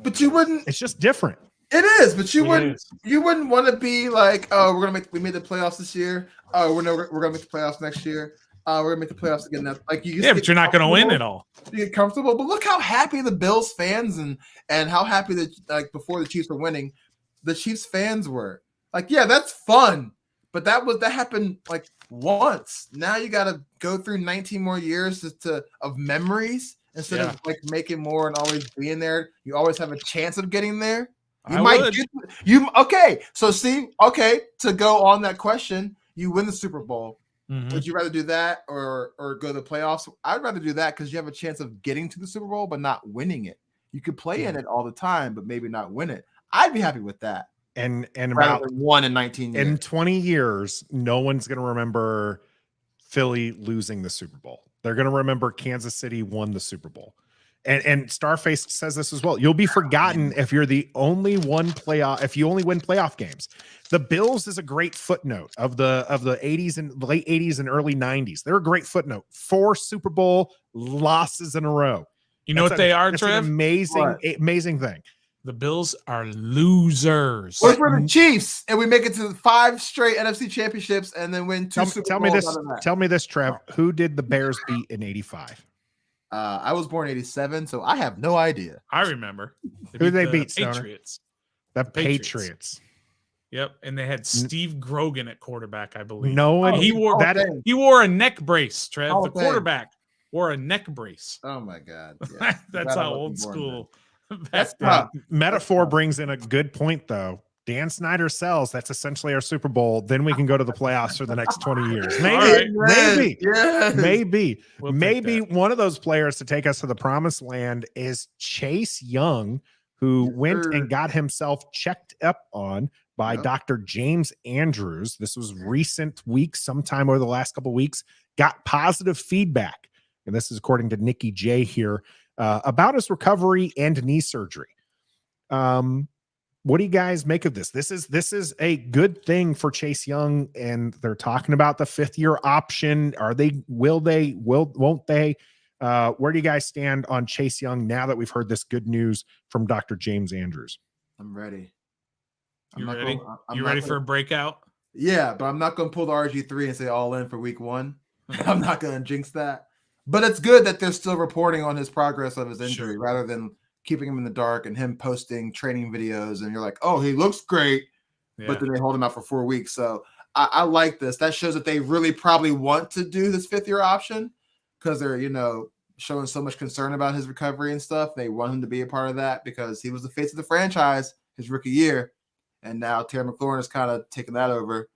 But you wouldn't. It's just different. It is, but you It wouldn't. is. You wouldn't want to be like, oh, we made the playoffs this year. Oh, we're gonna make the playoffs next year. We're gonna make the playoffs again. Like you. Yeah, but you're not going to win it all. You get comfortable, but look how happy the Bills fans and how happy that like before the Chiefs were winning, the Chiefs fans were. Like, yeah, that's fun, but that happened like once. Now you got to go through 19 more years of memories instead of like making more and always being there. You always have a chance of getting there. You might okay. So to go on that question, you win the Super Bowl. Mhm. Would you rather do that or go to the playoffs? I'd rather do that because you have a chance of getting to the Super Bowl but not winning it. You could play in it all the time, but maybe not win it. I'd be happy with that. And Rather about than 1 in 19 years. in 20 years, no one's going to remember Philly losing the Super Bowl. They're going to remember Kansas City won the Super Bowl. And Starface says this as well. You'll be forgotten if you're the only if you only win playoff games. The Bills is a great footnote of the 80s and late 80s and early 90s. They're a great footnote. 4 Super Bowl losses in a row. You know what they are, That's an Trev? amazing thing. The Bills are losers. What if we're the Chiefs and we make it to 5 straight NFC championships and then win 2 Super Tell me Bowls this. out of that? Tell me this, Trev. Who did the Bears beat in 85? I was born in 87, so I have no idea. I remember. Who they the beat, Stoner? Patriots. The Patriots. Patriots. Yep, and they had Steve Grogan at quarterback, I believe. No one. he wore that. He wore a neck brace, Trev. Hall The of Fame. quarterback wore a neck brace. Oh my God. Yeah. That's Glad I how wasn't old born school. That's back then. tough. Metaphor brings in a good point, though. Dan Snyder sells. That's essentially our Super Bowl. Then we can go to the playoffs for the next 20 years. All right. Maybe We'll take that. one of those players to take us to the promised land is Chase Young, who went and got himself checked up on by Dr. James Andrews. This was recent weeks, sometime over the last couple of weeks, got positive feedback. And this is according to Nikki J here about his recovery and knee surgery. What do you guys make of this? This is a good thing for Chase Young, and they're talking about the 5th-year option. Won't they? Where do you guys stand on Chase Young now that we've heard this good news from Dr. James Andrews? I'm ready. You ready? You ready for a breakout? Yeah, but I'm not going to pull the RG3 and say all in for week 1. I'm not going to jinx that. But it's good that they're still reporting on his progress of his injury rather than keeping him in the dark and him posting training videos. And you're like, oh, he looks great. Yeah. But then they hold him out for 4 weeks. So I like this. That shows that they really probably want to do this 5th-year option because they're, showing so much concern about his recovery and stuff. They want him to be a part of that because he was the face of the franchise his rookie year. And now Terry McLaurin is kind of taking that over.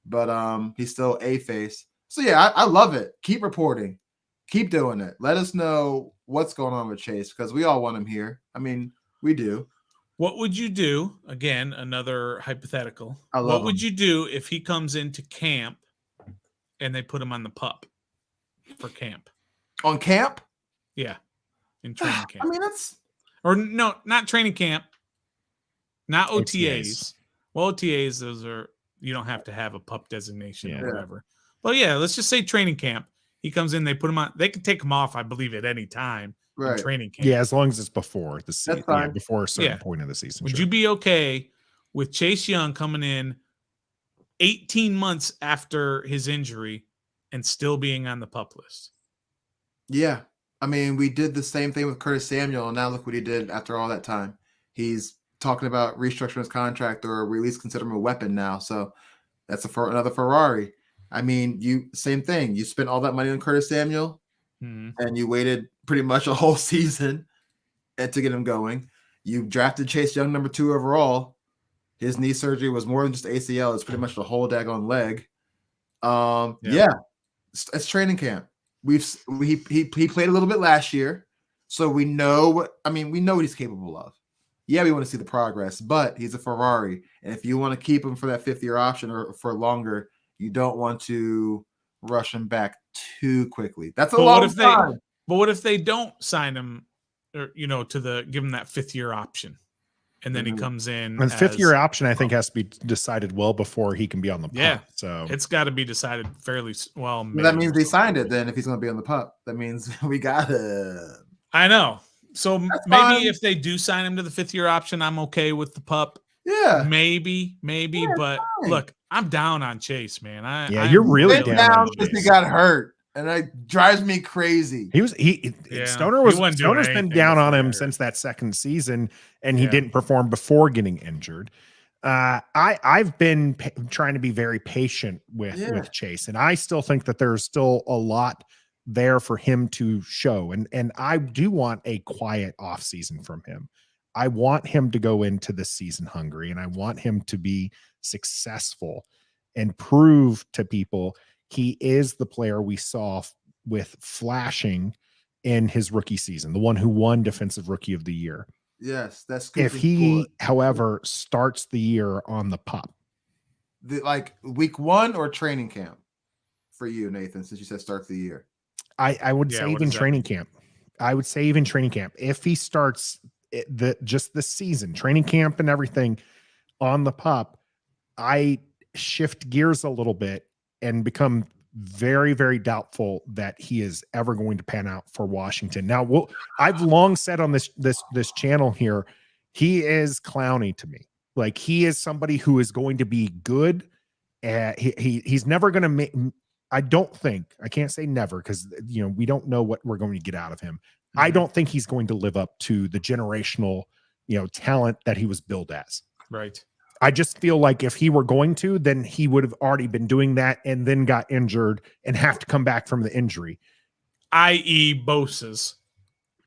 But he's still a face. So, yeah, I love it. Keep reporting. Keep doing it. Let us know what's going on with Chase because we all want him here. I mean, we do. What would you do? Again, another hypothetical. What would you do if he comes into camp and they put him on the pup for camp? On camp? Yeah. In training camp. I mean, that's... Or no, not training camp. Not OTAs. OTAs. Well, OTAs, those are... You don't have to have a pup designation or whatever. But yeah, let's just say training camp. He comes in, they put him on. They can take him off, I believe, at any time in training camp. Yeah, as long as it's before the season, before a certain point of the season. Would you be okay with Chase Young coming in 18 months after his injury and still being on the pup list? Yeah. I mean, we did the same thing with Curtis Samuel, and now look what he did after all that time. He's talking about restructuring his contract or at least consider him a weapon now. So that's another Ferrari. I mean, same thing. You spent all that money on Curtis Samuel, and you waited pretty much a whole season to get him going. You drafted Chase Young number 2 overall. His knee surgery was more than just ACL. It's pretty much the whole daggone leg. It's training camp. He played a little bit last year, so we know what he's capable of. Yeah, we want to see the progress, but he's a Ferrari, and if you want to keep him for that 5th-year option or for longer, you don't want to rush him back too quickly. That's a long time. But what if they don't sign him, or give him that 5th-year option, and then he comes in? And the 5th-year option, I think, has to be decided well before he can be on the pup. Yeah, so it's got to be decided fairly well. That means they signed it. Then, if he's going to be on the pup, that means we got to. I know. So maybe if they do sign him to the 5th-year option, I'm okay with the pup. Yeah, maybe, but look, I'm down on Chase, man. You're really down because he got hurt, and that drives me crazy. Stoner's been down on him since that second season, and he didn't perform before getting injured. I've been trying to be very patient with Chase, and I still think that there's still a lot there for him to show, and I do want a quiet off season from him. I want him to go into this season hungry, and I want him to be successful and prove to people he is the player we saw with flashing in his rookie season, the one who won Defensive Rookie of the Year. Yes, that's if he, however, starts the year on the pup. Like week 1 or training camp for you, Nathan, since you said start the year. I would say even training camp. I would say even training camp. If he starts just the season, training camp and everything on the pup, I shift gears a little bit and become very, very doubtful that he is ever going to pan out for Washington. Now, I've long said on this channel here, he is clowny to me. Like, he is somebody who is going to be good. He's never going to make. I don't think, I can't say never because we don't know what we're going to get out of him. I don't think he's going to live up to the generational, talent that he was billed as. Right. I just feel like if he were going to, then he would have already been doing that and then got injured and have to come back from the injury. I.e. Bosa's.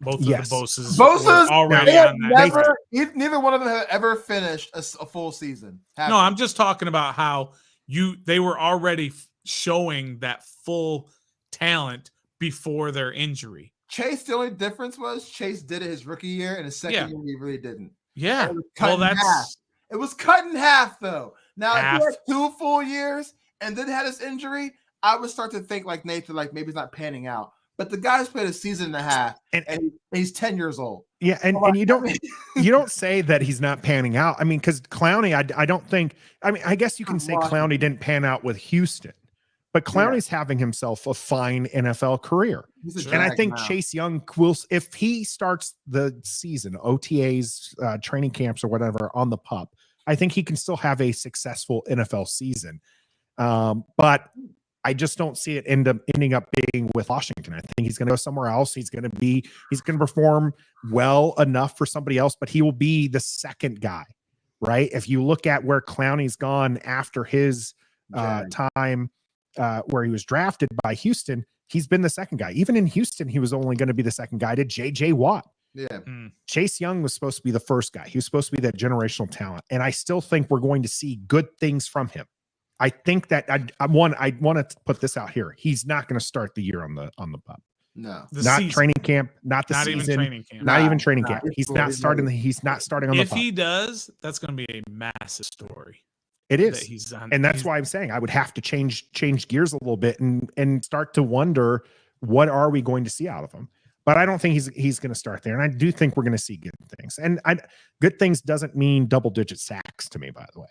Both Yes. of the Boses Bosa's were already they have on that. neither one of them have ever finished a full season. Have No, they? I'm just talking about how they were already showing that full talent before their injury. Chase. The only difference was Chase did it his rookie year, and his second year he really didn't. Yeah. It was cut Well, in half. It was cut in half, though. Now, Half. if he had 2 full years and then had his injury, I would start to think like Nathan, like maybe it's not panning out. But the guy's played a season and a half, and he's 10 years old. Yeah, and you don't say that he's not panning out. I mean, because Clowney, I don't think. I mean, I guess you can say Clowney didn't pan out with Houston, but Clowney's having himself a fine NFL career. And I think Chase Young will, if he starts the season, OTAs, training camps, or whatever on the pup, I think he can still have a successful NFL season. But I just don't see it ending up being with Washington. I think he's going to go somewhere else. He's going to perform well enough for somebody else, but he will be the second guy, right? If you look at where Clowney's gone after his time where he was drafted by Houston, he's been the second guy. Even in Houston, he was only going to be the second guy to J.J. Watt. Yeah. Chase Young was supposed to be the first guy. He was supposed to be that generational talent. And I still think we're going to see good things from him. I think that I want to put this out here. He's not going to start the year on the pup. No, not season. Training camp, not the not season, even training camp. not even training camp. He's not starting. He's not starting on the pup. If he does, that's going to be a massive story. It is, that he's on, and that's why I'm saying I would have to change gears a little bit and start to wonder what are we going to see out of him. But I don't think he's going to start there, and I do think we're going to see good things. And good things doesn't mean double-digit sacks to me, by the way.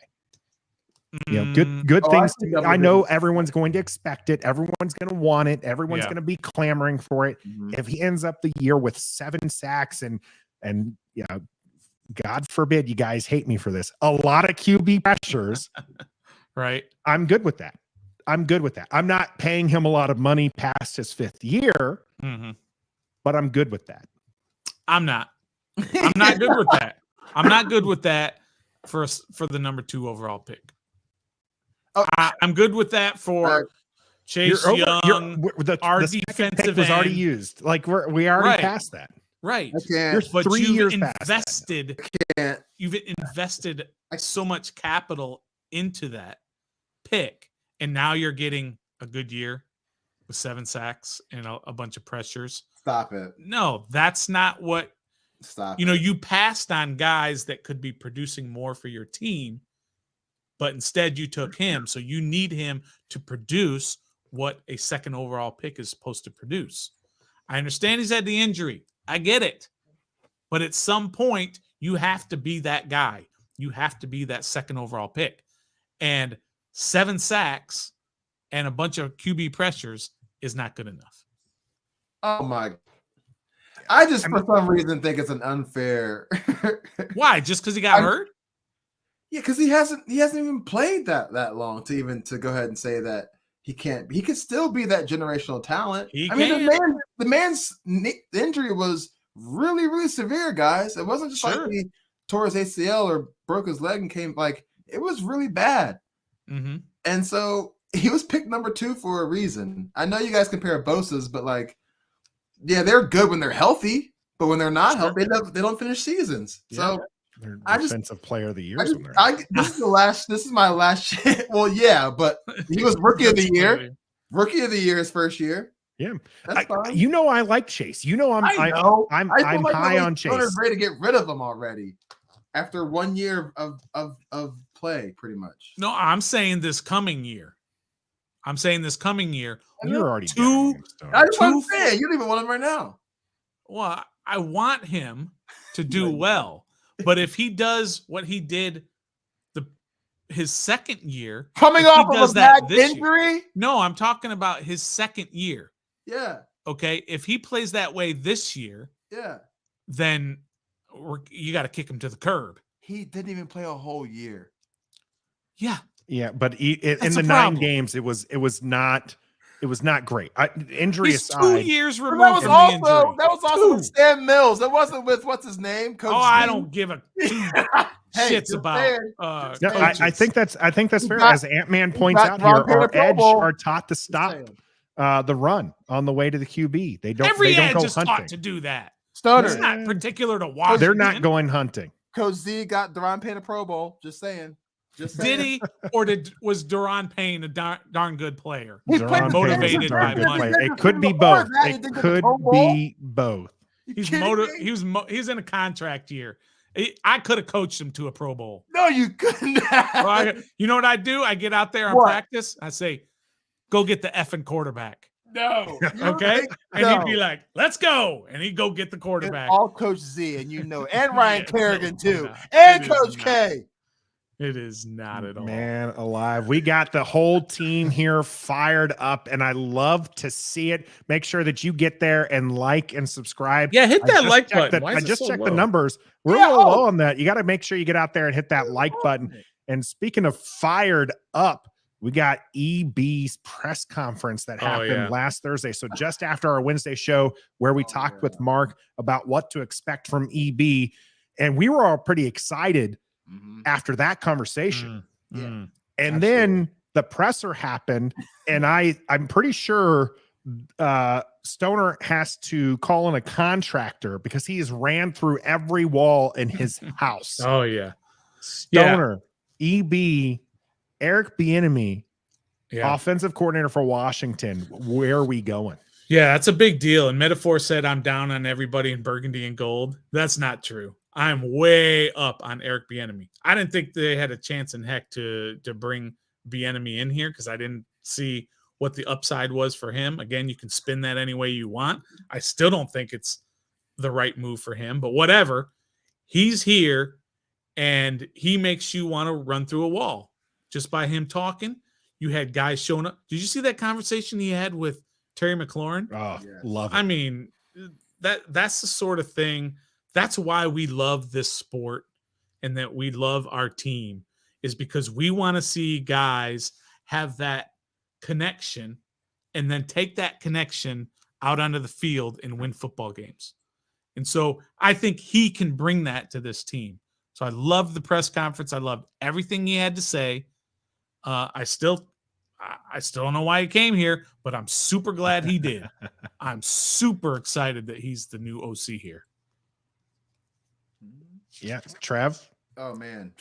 You know, good things. I know everyone's going to expect it. Everyone's going to want it. Everyone's going to be clamoring for it. If he ends up the year with 7 sacks and you know, God forbid you guys hate me for this, a lot of QB pressures, right? I'm good with that. I'm not paying him a lot of money past his 5th year, but I'm good with that. I'm not good with that. I'm not good with that for the number 2 overall pick. I'm good with that for Chase Young. Our defensive was already end. used. Like we already passed that. Right. You're 3 years invested. You've invested so much capital into that pick, and now you're getting a good year with 7 sacks and a bunch of pressures. Stop it. No, that's not what. Stop. You passed on guys that could be producing more for your team. But instead you took him. So you need him to produce what a 2nd overall pick is supposed to produce. I understand he's had the injury. I get it. But at some point, you have to be that guy. You have to be that 2nd overall pick. And 7 sacks and a bunch of QB pressures is not good enough. Oh, my. I just, for some reason, think it's an unfair. Why? Just because he got hurt? Yeah, because he hasn't even played that long to go ahead and say that he can't. He could still be that generational talent. The man's injury was really, really severe, guys. It wasn't just like he tore his ACL or broke his leg and came. Like, it was really bad. And so he was picked number 2 for a reason. I know you guys compare Bosa's, but like, yeah, they're good when they're healthy, but when they're not healthy, they don't finish seasons. Yeah. So. They're defensive player of the year. This is my last chance. Well, yeah, but he was rookie of the year. Rookie of the year his first year. Yeah, I like Chase. I'm high on Chase. I'm ready to get rid of him already after 1 year of play, pretty much. No, I'm saying this coming year. You're already 2. That's what I'm saying. You don't even want him right now. Well, I want him to do well. But if he does what he did his 2nd year, coming off of a bad injury, no, I'm talking about his 2nd year. Yeah. Okay. If he plays that way this year, then you got to kick him to the curb. He didn't even play a whole year. Yeah. Yeah, but in the 9 games, it was not. It was not great. Injury He's aside, 2 years removed from the injury. That was also with Sam Mills. That wasn't with what's his name? Coach I don't give a shits about. I think that's fair. As Ant-Man points out here, our edge are taught to stop the run on the way to the QB. They don't. Every they don't edge go is hunting. taught to do that. Stoner. It's not particular to Washington. They're not going hunting. Coach Z got Daron Payne a Pro Bowl. Just saying. Did he, or was Daron Payne a darn good player? He's Daron motivated Payne is a darn by good money. player. It could be Before both. that, he It didn't get the could Pro Bowl? be both. He's kidding me? he's in a contract year. I could have coached him to a Pro Bowl. No, you couldn't. Well, you know what I do? I get out there on What? practice. I say, "Go get the effing quarterback." No. Okay, and No. he'd be like, "Let's go," and he'd go get the It's quarterback. all Coach Z, and you know, and Ryan Yeah, Kerrigan no, too, no, and it is Coach not. K. It is not at all. Man alive. We got the whole team here fired up, and I love to see it. Make sure that you get there and like and subscribe. Yeah, hit I that just like checked button. the- Why I is it just so checked the low? numbers. We're Yeah, a little oh. low on that. You got to make sure you get out there and hit that like button. And speaking of fired up, we got EB's press conference that happened last Thursday. So just after our Wednesday show where we talked with Mark about what to expect from EB, and we were all pretty excited after that conversation. Mm. And then the presser happened, and I'm pretty sure Stoner has to call in a contractor because he has ran through every wall in his house. Oh yeah, Stoner, EB, Eric Bieiemy, yeah. offensive coordinator for Washington. Where are we going? Yeah, that's a big deal. And Metaphor said, I'm down on everybody in burgundy and gold. That's not true. I'm way up on Eric Bieniemy. I didn't think they had a chance in heck to bring Bieniemy in here because I didn't see what the upside was for him. Again, you can spin that any way you want. I still don't think it's the right move for him, but whatever. He's here, and he makes you want to run through a wall just by him talking. You had guys showing up. Did you see that conversation he had with Terry McLaurin? Oh, Yes. love it. I mean, that's the sort of thing. That's why we love this sport and that we love our team, is because we want to see guys have that connection and then take that connection out onto the field and win football games. And so I think he can bring that to this team. So I loved the press conference. I loved everything he had to say. I still don't know why he came here, but I'm super glad he did. I'm super excited that he's the new OC here. Yeah, Trev. Oh man,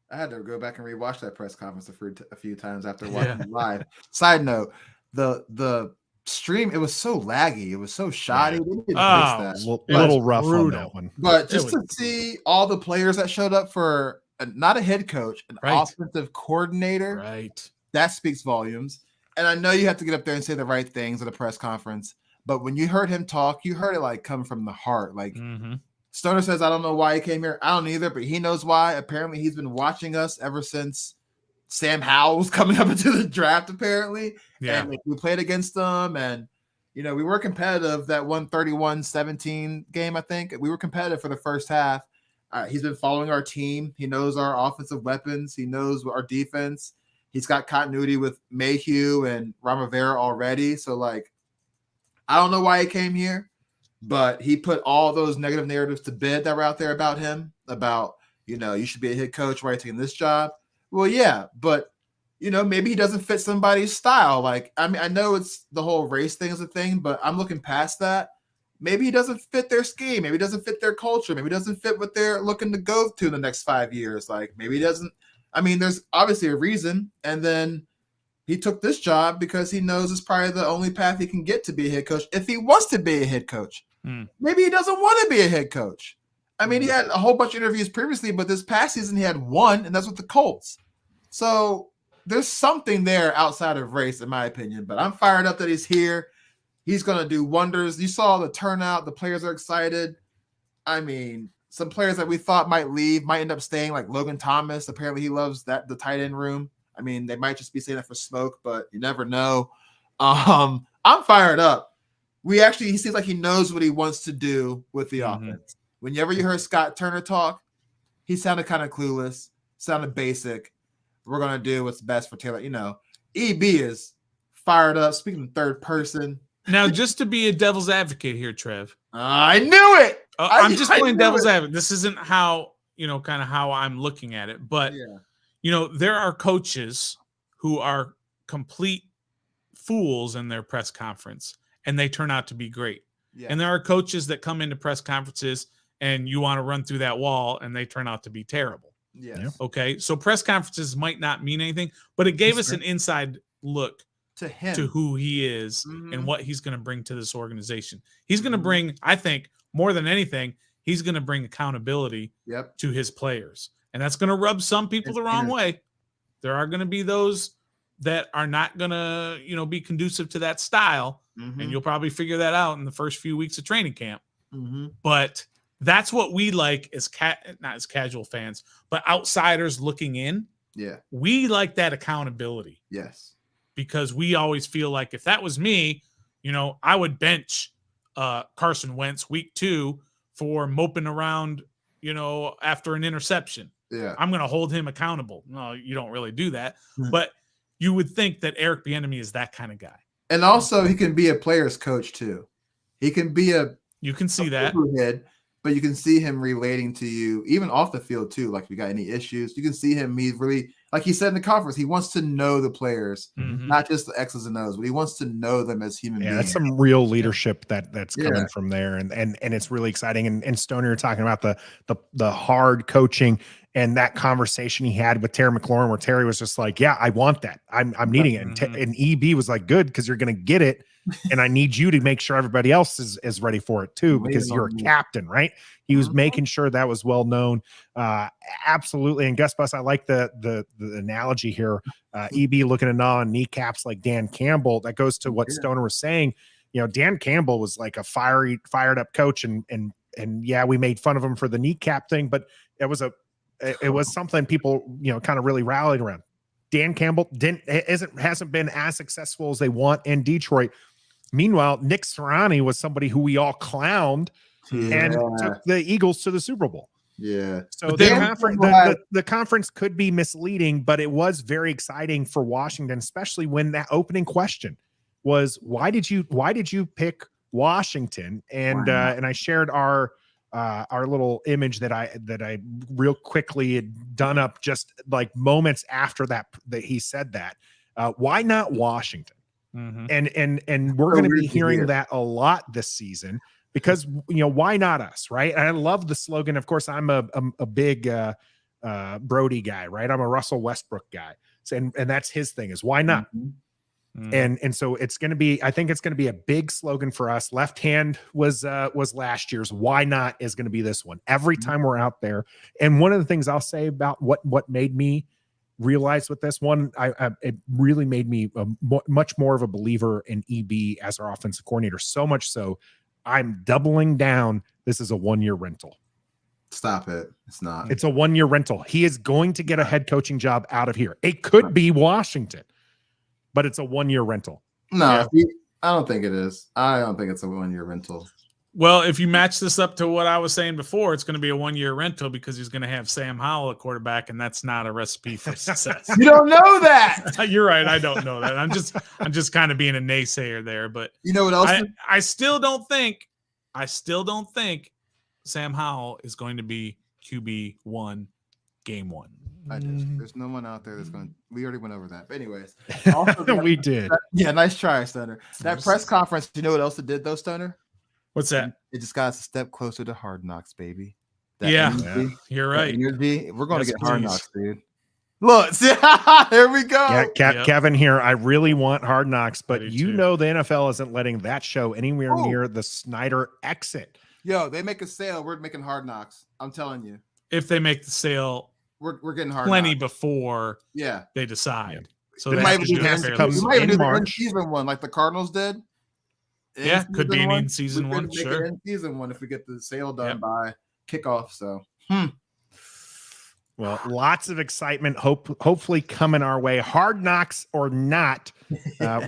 I had to go back and rewatch that press conference a few times after watching it live. Side note: the stream, it was so laggy, it was so shoddy. They need to fix that. Little rough brutal. on that one. But It just to was see all the players that showed up for not a head coach, an Right. offensive coordinator, Right. that speaks volumes. And I know you have to get up there and say the right things at a press conference, but when you heard him talk, you heard it like come from the heart. Like Mm-hmm. Stoner says, I don't know why he came here. I don't either, but he knows why. Apparently, he's been watching us ever since Sam Howell was coming up into the draft, apparently. Yeah. And we played against them, and we were competitive. That 131-17 game, I think we were competitive for the first half. He's been following our team. He knows our offensive weapons. He knows our defense. He's got continuity with Mayhew and Rivera already. So, like, I don't know why he came here, but he put all those negative narratives to bed that were out there about him, about, you should be a head coach. Why are you taking this job? Well, yeah, but maybe he doesn't fit somebody's style. Like, I mean, I know it's the whole race thing is a thing, but I'm looking past that. Maybe he doesn't fit their scheme. Maybe he doesn't fit their culture. Maybe he doesn't fit what they're looking to go to in the next 5 years. Like, maybe he doesn't. I mean, there's obviously a reason. And then he took this job because he knows it's probably the only path he can get to be a head coach if he wants to be a head coach. Maybe he doesn't want to be a head coach. I mean, he had a whole bunch of interviews previously, but this past season he had one, and that's with the Colts. So there's something there outside of race, in my opinion. But I'm fired up that he's here. He's going to do wonders. You saw the turnout. The players are excited. I mean, some players that we thought might leave might end up staying, like Logan Thomas. Apparently he loves the tight end room. I mean, they might just be saying that for smoke, but you never know. I'm fired up. He seems like he knows what he wants to do with the offense. Whenever you heard Scott Turner talk, he sounded kind of clueless, sounded basic. We're going to do what's best for Taylor. EB is fired up, speaking in third person. Now, just to be a devil's advocate here, Trev. I knew it. I'm just playing knew devil's it. advocate. This isn't how, kind of how I'm looking at it. But, there are coaches who are complete fools in their press conference, and they turn out to be great. Yeah. And there are coaches that come into press conferences and you want to run through that wall and they turn out to be terrible. Yes. Yeah. Okay. So press conferences might not mean anything, but it gave us an inside look To him. to who he is Mhm. and what he's going to bring to this organization. He's going to bring, I think, more than anything, he's going to bring accountability Yep. to his players. And that's going to rub some people the wrong way. There are going to be those that are not going to, be conducive to that style. Mhm. And you'll probably figure that out in the first few weeks of training camp. Mhm. But that's what we like as not as casual fans, but outsiders looking in. Yeah. We like that accountability Yes. because we always feel like if that was me, I would bench Carson Wentz week 2 for moping around, after an interception. Yeah. I'm going to hold him accountable. No, you don't really do that. Mhm. But you would think that Eric Bieniemy is that kind of guy. And also, he can be a player's coach too. He can be You can see that. figurehead, but you can see him relating to you even off the field too. Like if you got any issues, you can see him. He's really, like he said in the conference, he wants to know the players, Mhm. not just the X's and O's, but he wants to know them as human Yeah, beings. that's some real leadership that's Yeah. coming from there, and it's really exciting. And Stoner, you're talking about the hard coaching and that conversation he had with Terry McLaurin, where Terry was just like, "Yeah, I want that. I'm needing it." And EB was like, "Good, because you're going to get it, and I need you to make sure everybody else is ready for it too, because you're a captain, right?" He was making sure that was well known. Absolutely. And Gus Bus, I like the analogy here. EB looking at on kneecaps like Dan Campbell. That goes to what Stoner was saying. Dan Campbell was like a fired up coach, and yeah, we made fun of him for the kneecap thing, but it was something people kind of really rallied around. Dan Campbell hasn't been as successful as they want in Detroit. Meanwhile, Nick Sirianni was somebody who we all clowned and took the Eagles to the Super Bowl. Yeah. So But the conference could be misleading, but it was very exciting for Washington, especially when that opening question was, why did you pick Washington? And and I shared our little image that I real quickly had done up just like moments after that he said that. Why not Washington? Mhm. And we're going to be hearing that a lot this season, because why not us, right? And I love the slogan. Of course, I'm a big Brody guy, right? I'm a Russell Westbrook guy, and that's his thing, is why not? And so it's going to be, I think it's going to be a big slogan for us. Left hand was last year's. Why not is going to be this one every time we're out there. And one of the things I'll say about what made me realize with this one, it really made me much more of a believer in EB as our offensive coordinator. So much so, I'm doubling down. This is a 1-year rental. Stop it. It's not. It's a 1-year rental. He is going to get a head coaching job out of here. It could be Washington, but it's a 1-year rental. No, I don't think it is. I don't think it's a 1-year rental. Well, if you match this up to what I was saying before, it's going to be a 1-year rental because he's going to have Sam Howell at quarterback, and that's not a recipe for success. You don't know that. You're right. I don't know that. I'm just kind of being a naysayer there, but You know what else? I still don't think Sam Howell is going to be QB1 game 1. There's no one out there that's going to. We already went over that. But anyways, We did. Yeah, nice try, Stoner. That press conference, you know what else it did though, Stoner? What's that? It just got us a step closer to Hard Knocks, baby. Yeah, energy, you're right. energy, we're going to Yes, get Hard please. Knocks, dude. Look, see, there we go. Yeah, Yep. Kevin here. I really want Hard Knocks, but I do you too. know the NFL isn't letting that show anywhere Oh. near the Snyder exit. Yo, they make a sale. We're making Hard Knocks. I'm telling you, If they make the sale we're getting Hard plenty Knocks. before Yeah, they decide. So The they might have to message do it has to fairly come we soon. might even in do the March. in-season one like the Cardinals did. Yeah, could be an In-season in-season We could one, make sure. an in-season one if we get the sale done Yep. by kickoff. So Well, lots of excitement, hopefully coming our way. Hard Knocks or not,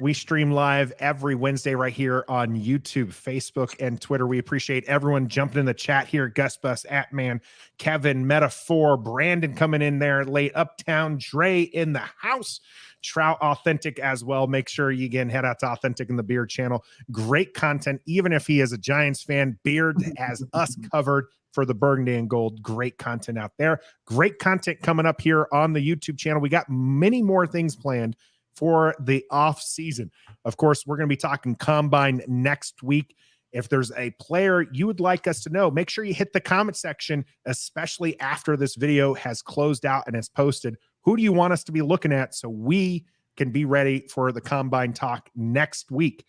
we stream live every Wednesday right here on YouTube, Facebook, and Twitter. We appreciate everyone jumping in the chat here. Gus Bus, Atman, Kevin, Metaphor, Brandon coming in there late. Uptown Dre in the house. Trout Authentic as well. Make sure you again head out to Authentic in the Beard channel. Great content, even if he is a Giants fan. Beard has us covered for the burgundy and gold. Great content out there. Great content coming up here on the YouTube channel. We got many more things planned for the off season. Of course, we're going to be talking combine next week, If there's a player you would like us to know, make sure you hit the comment section, especially after this video has closed out and is posted. Who do you want us to be looking at so we can be ready for the Combine talk next week?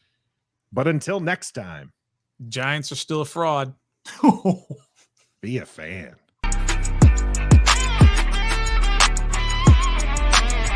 But until next time, Giants are still a fraud. be a fan.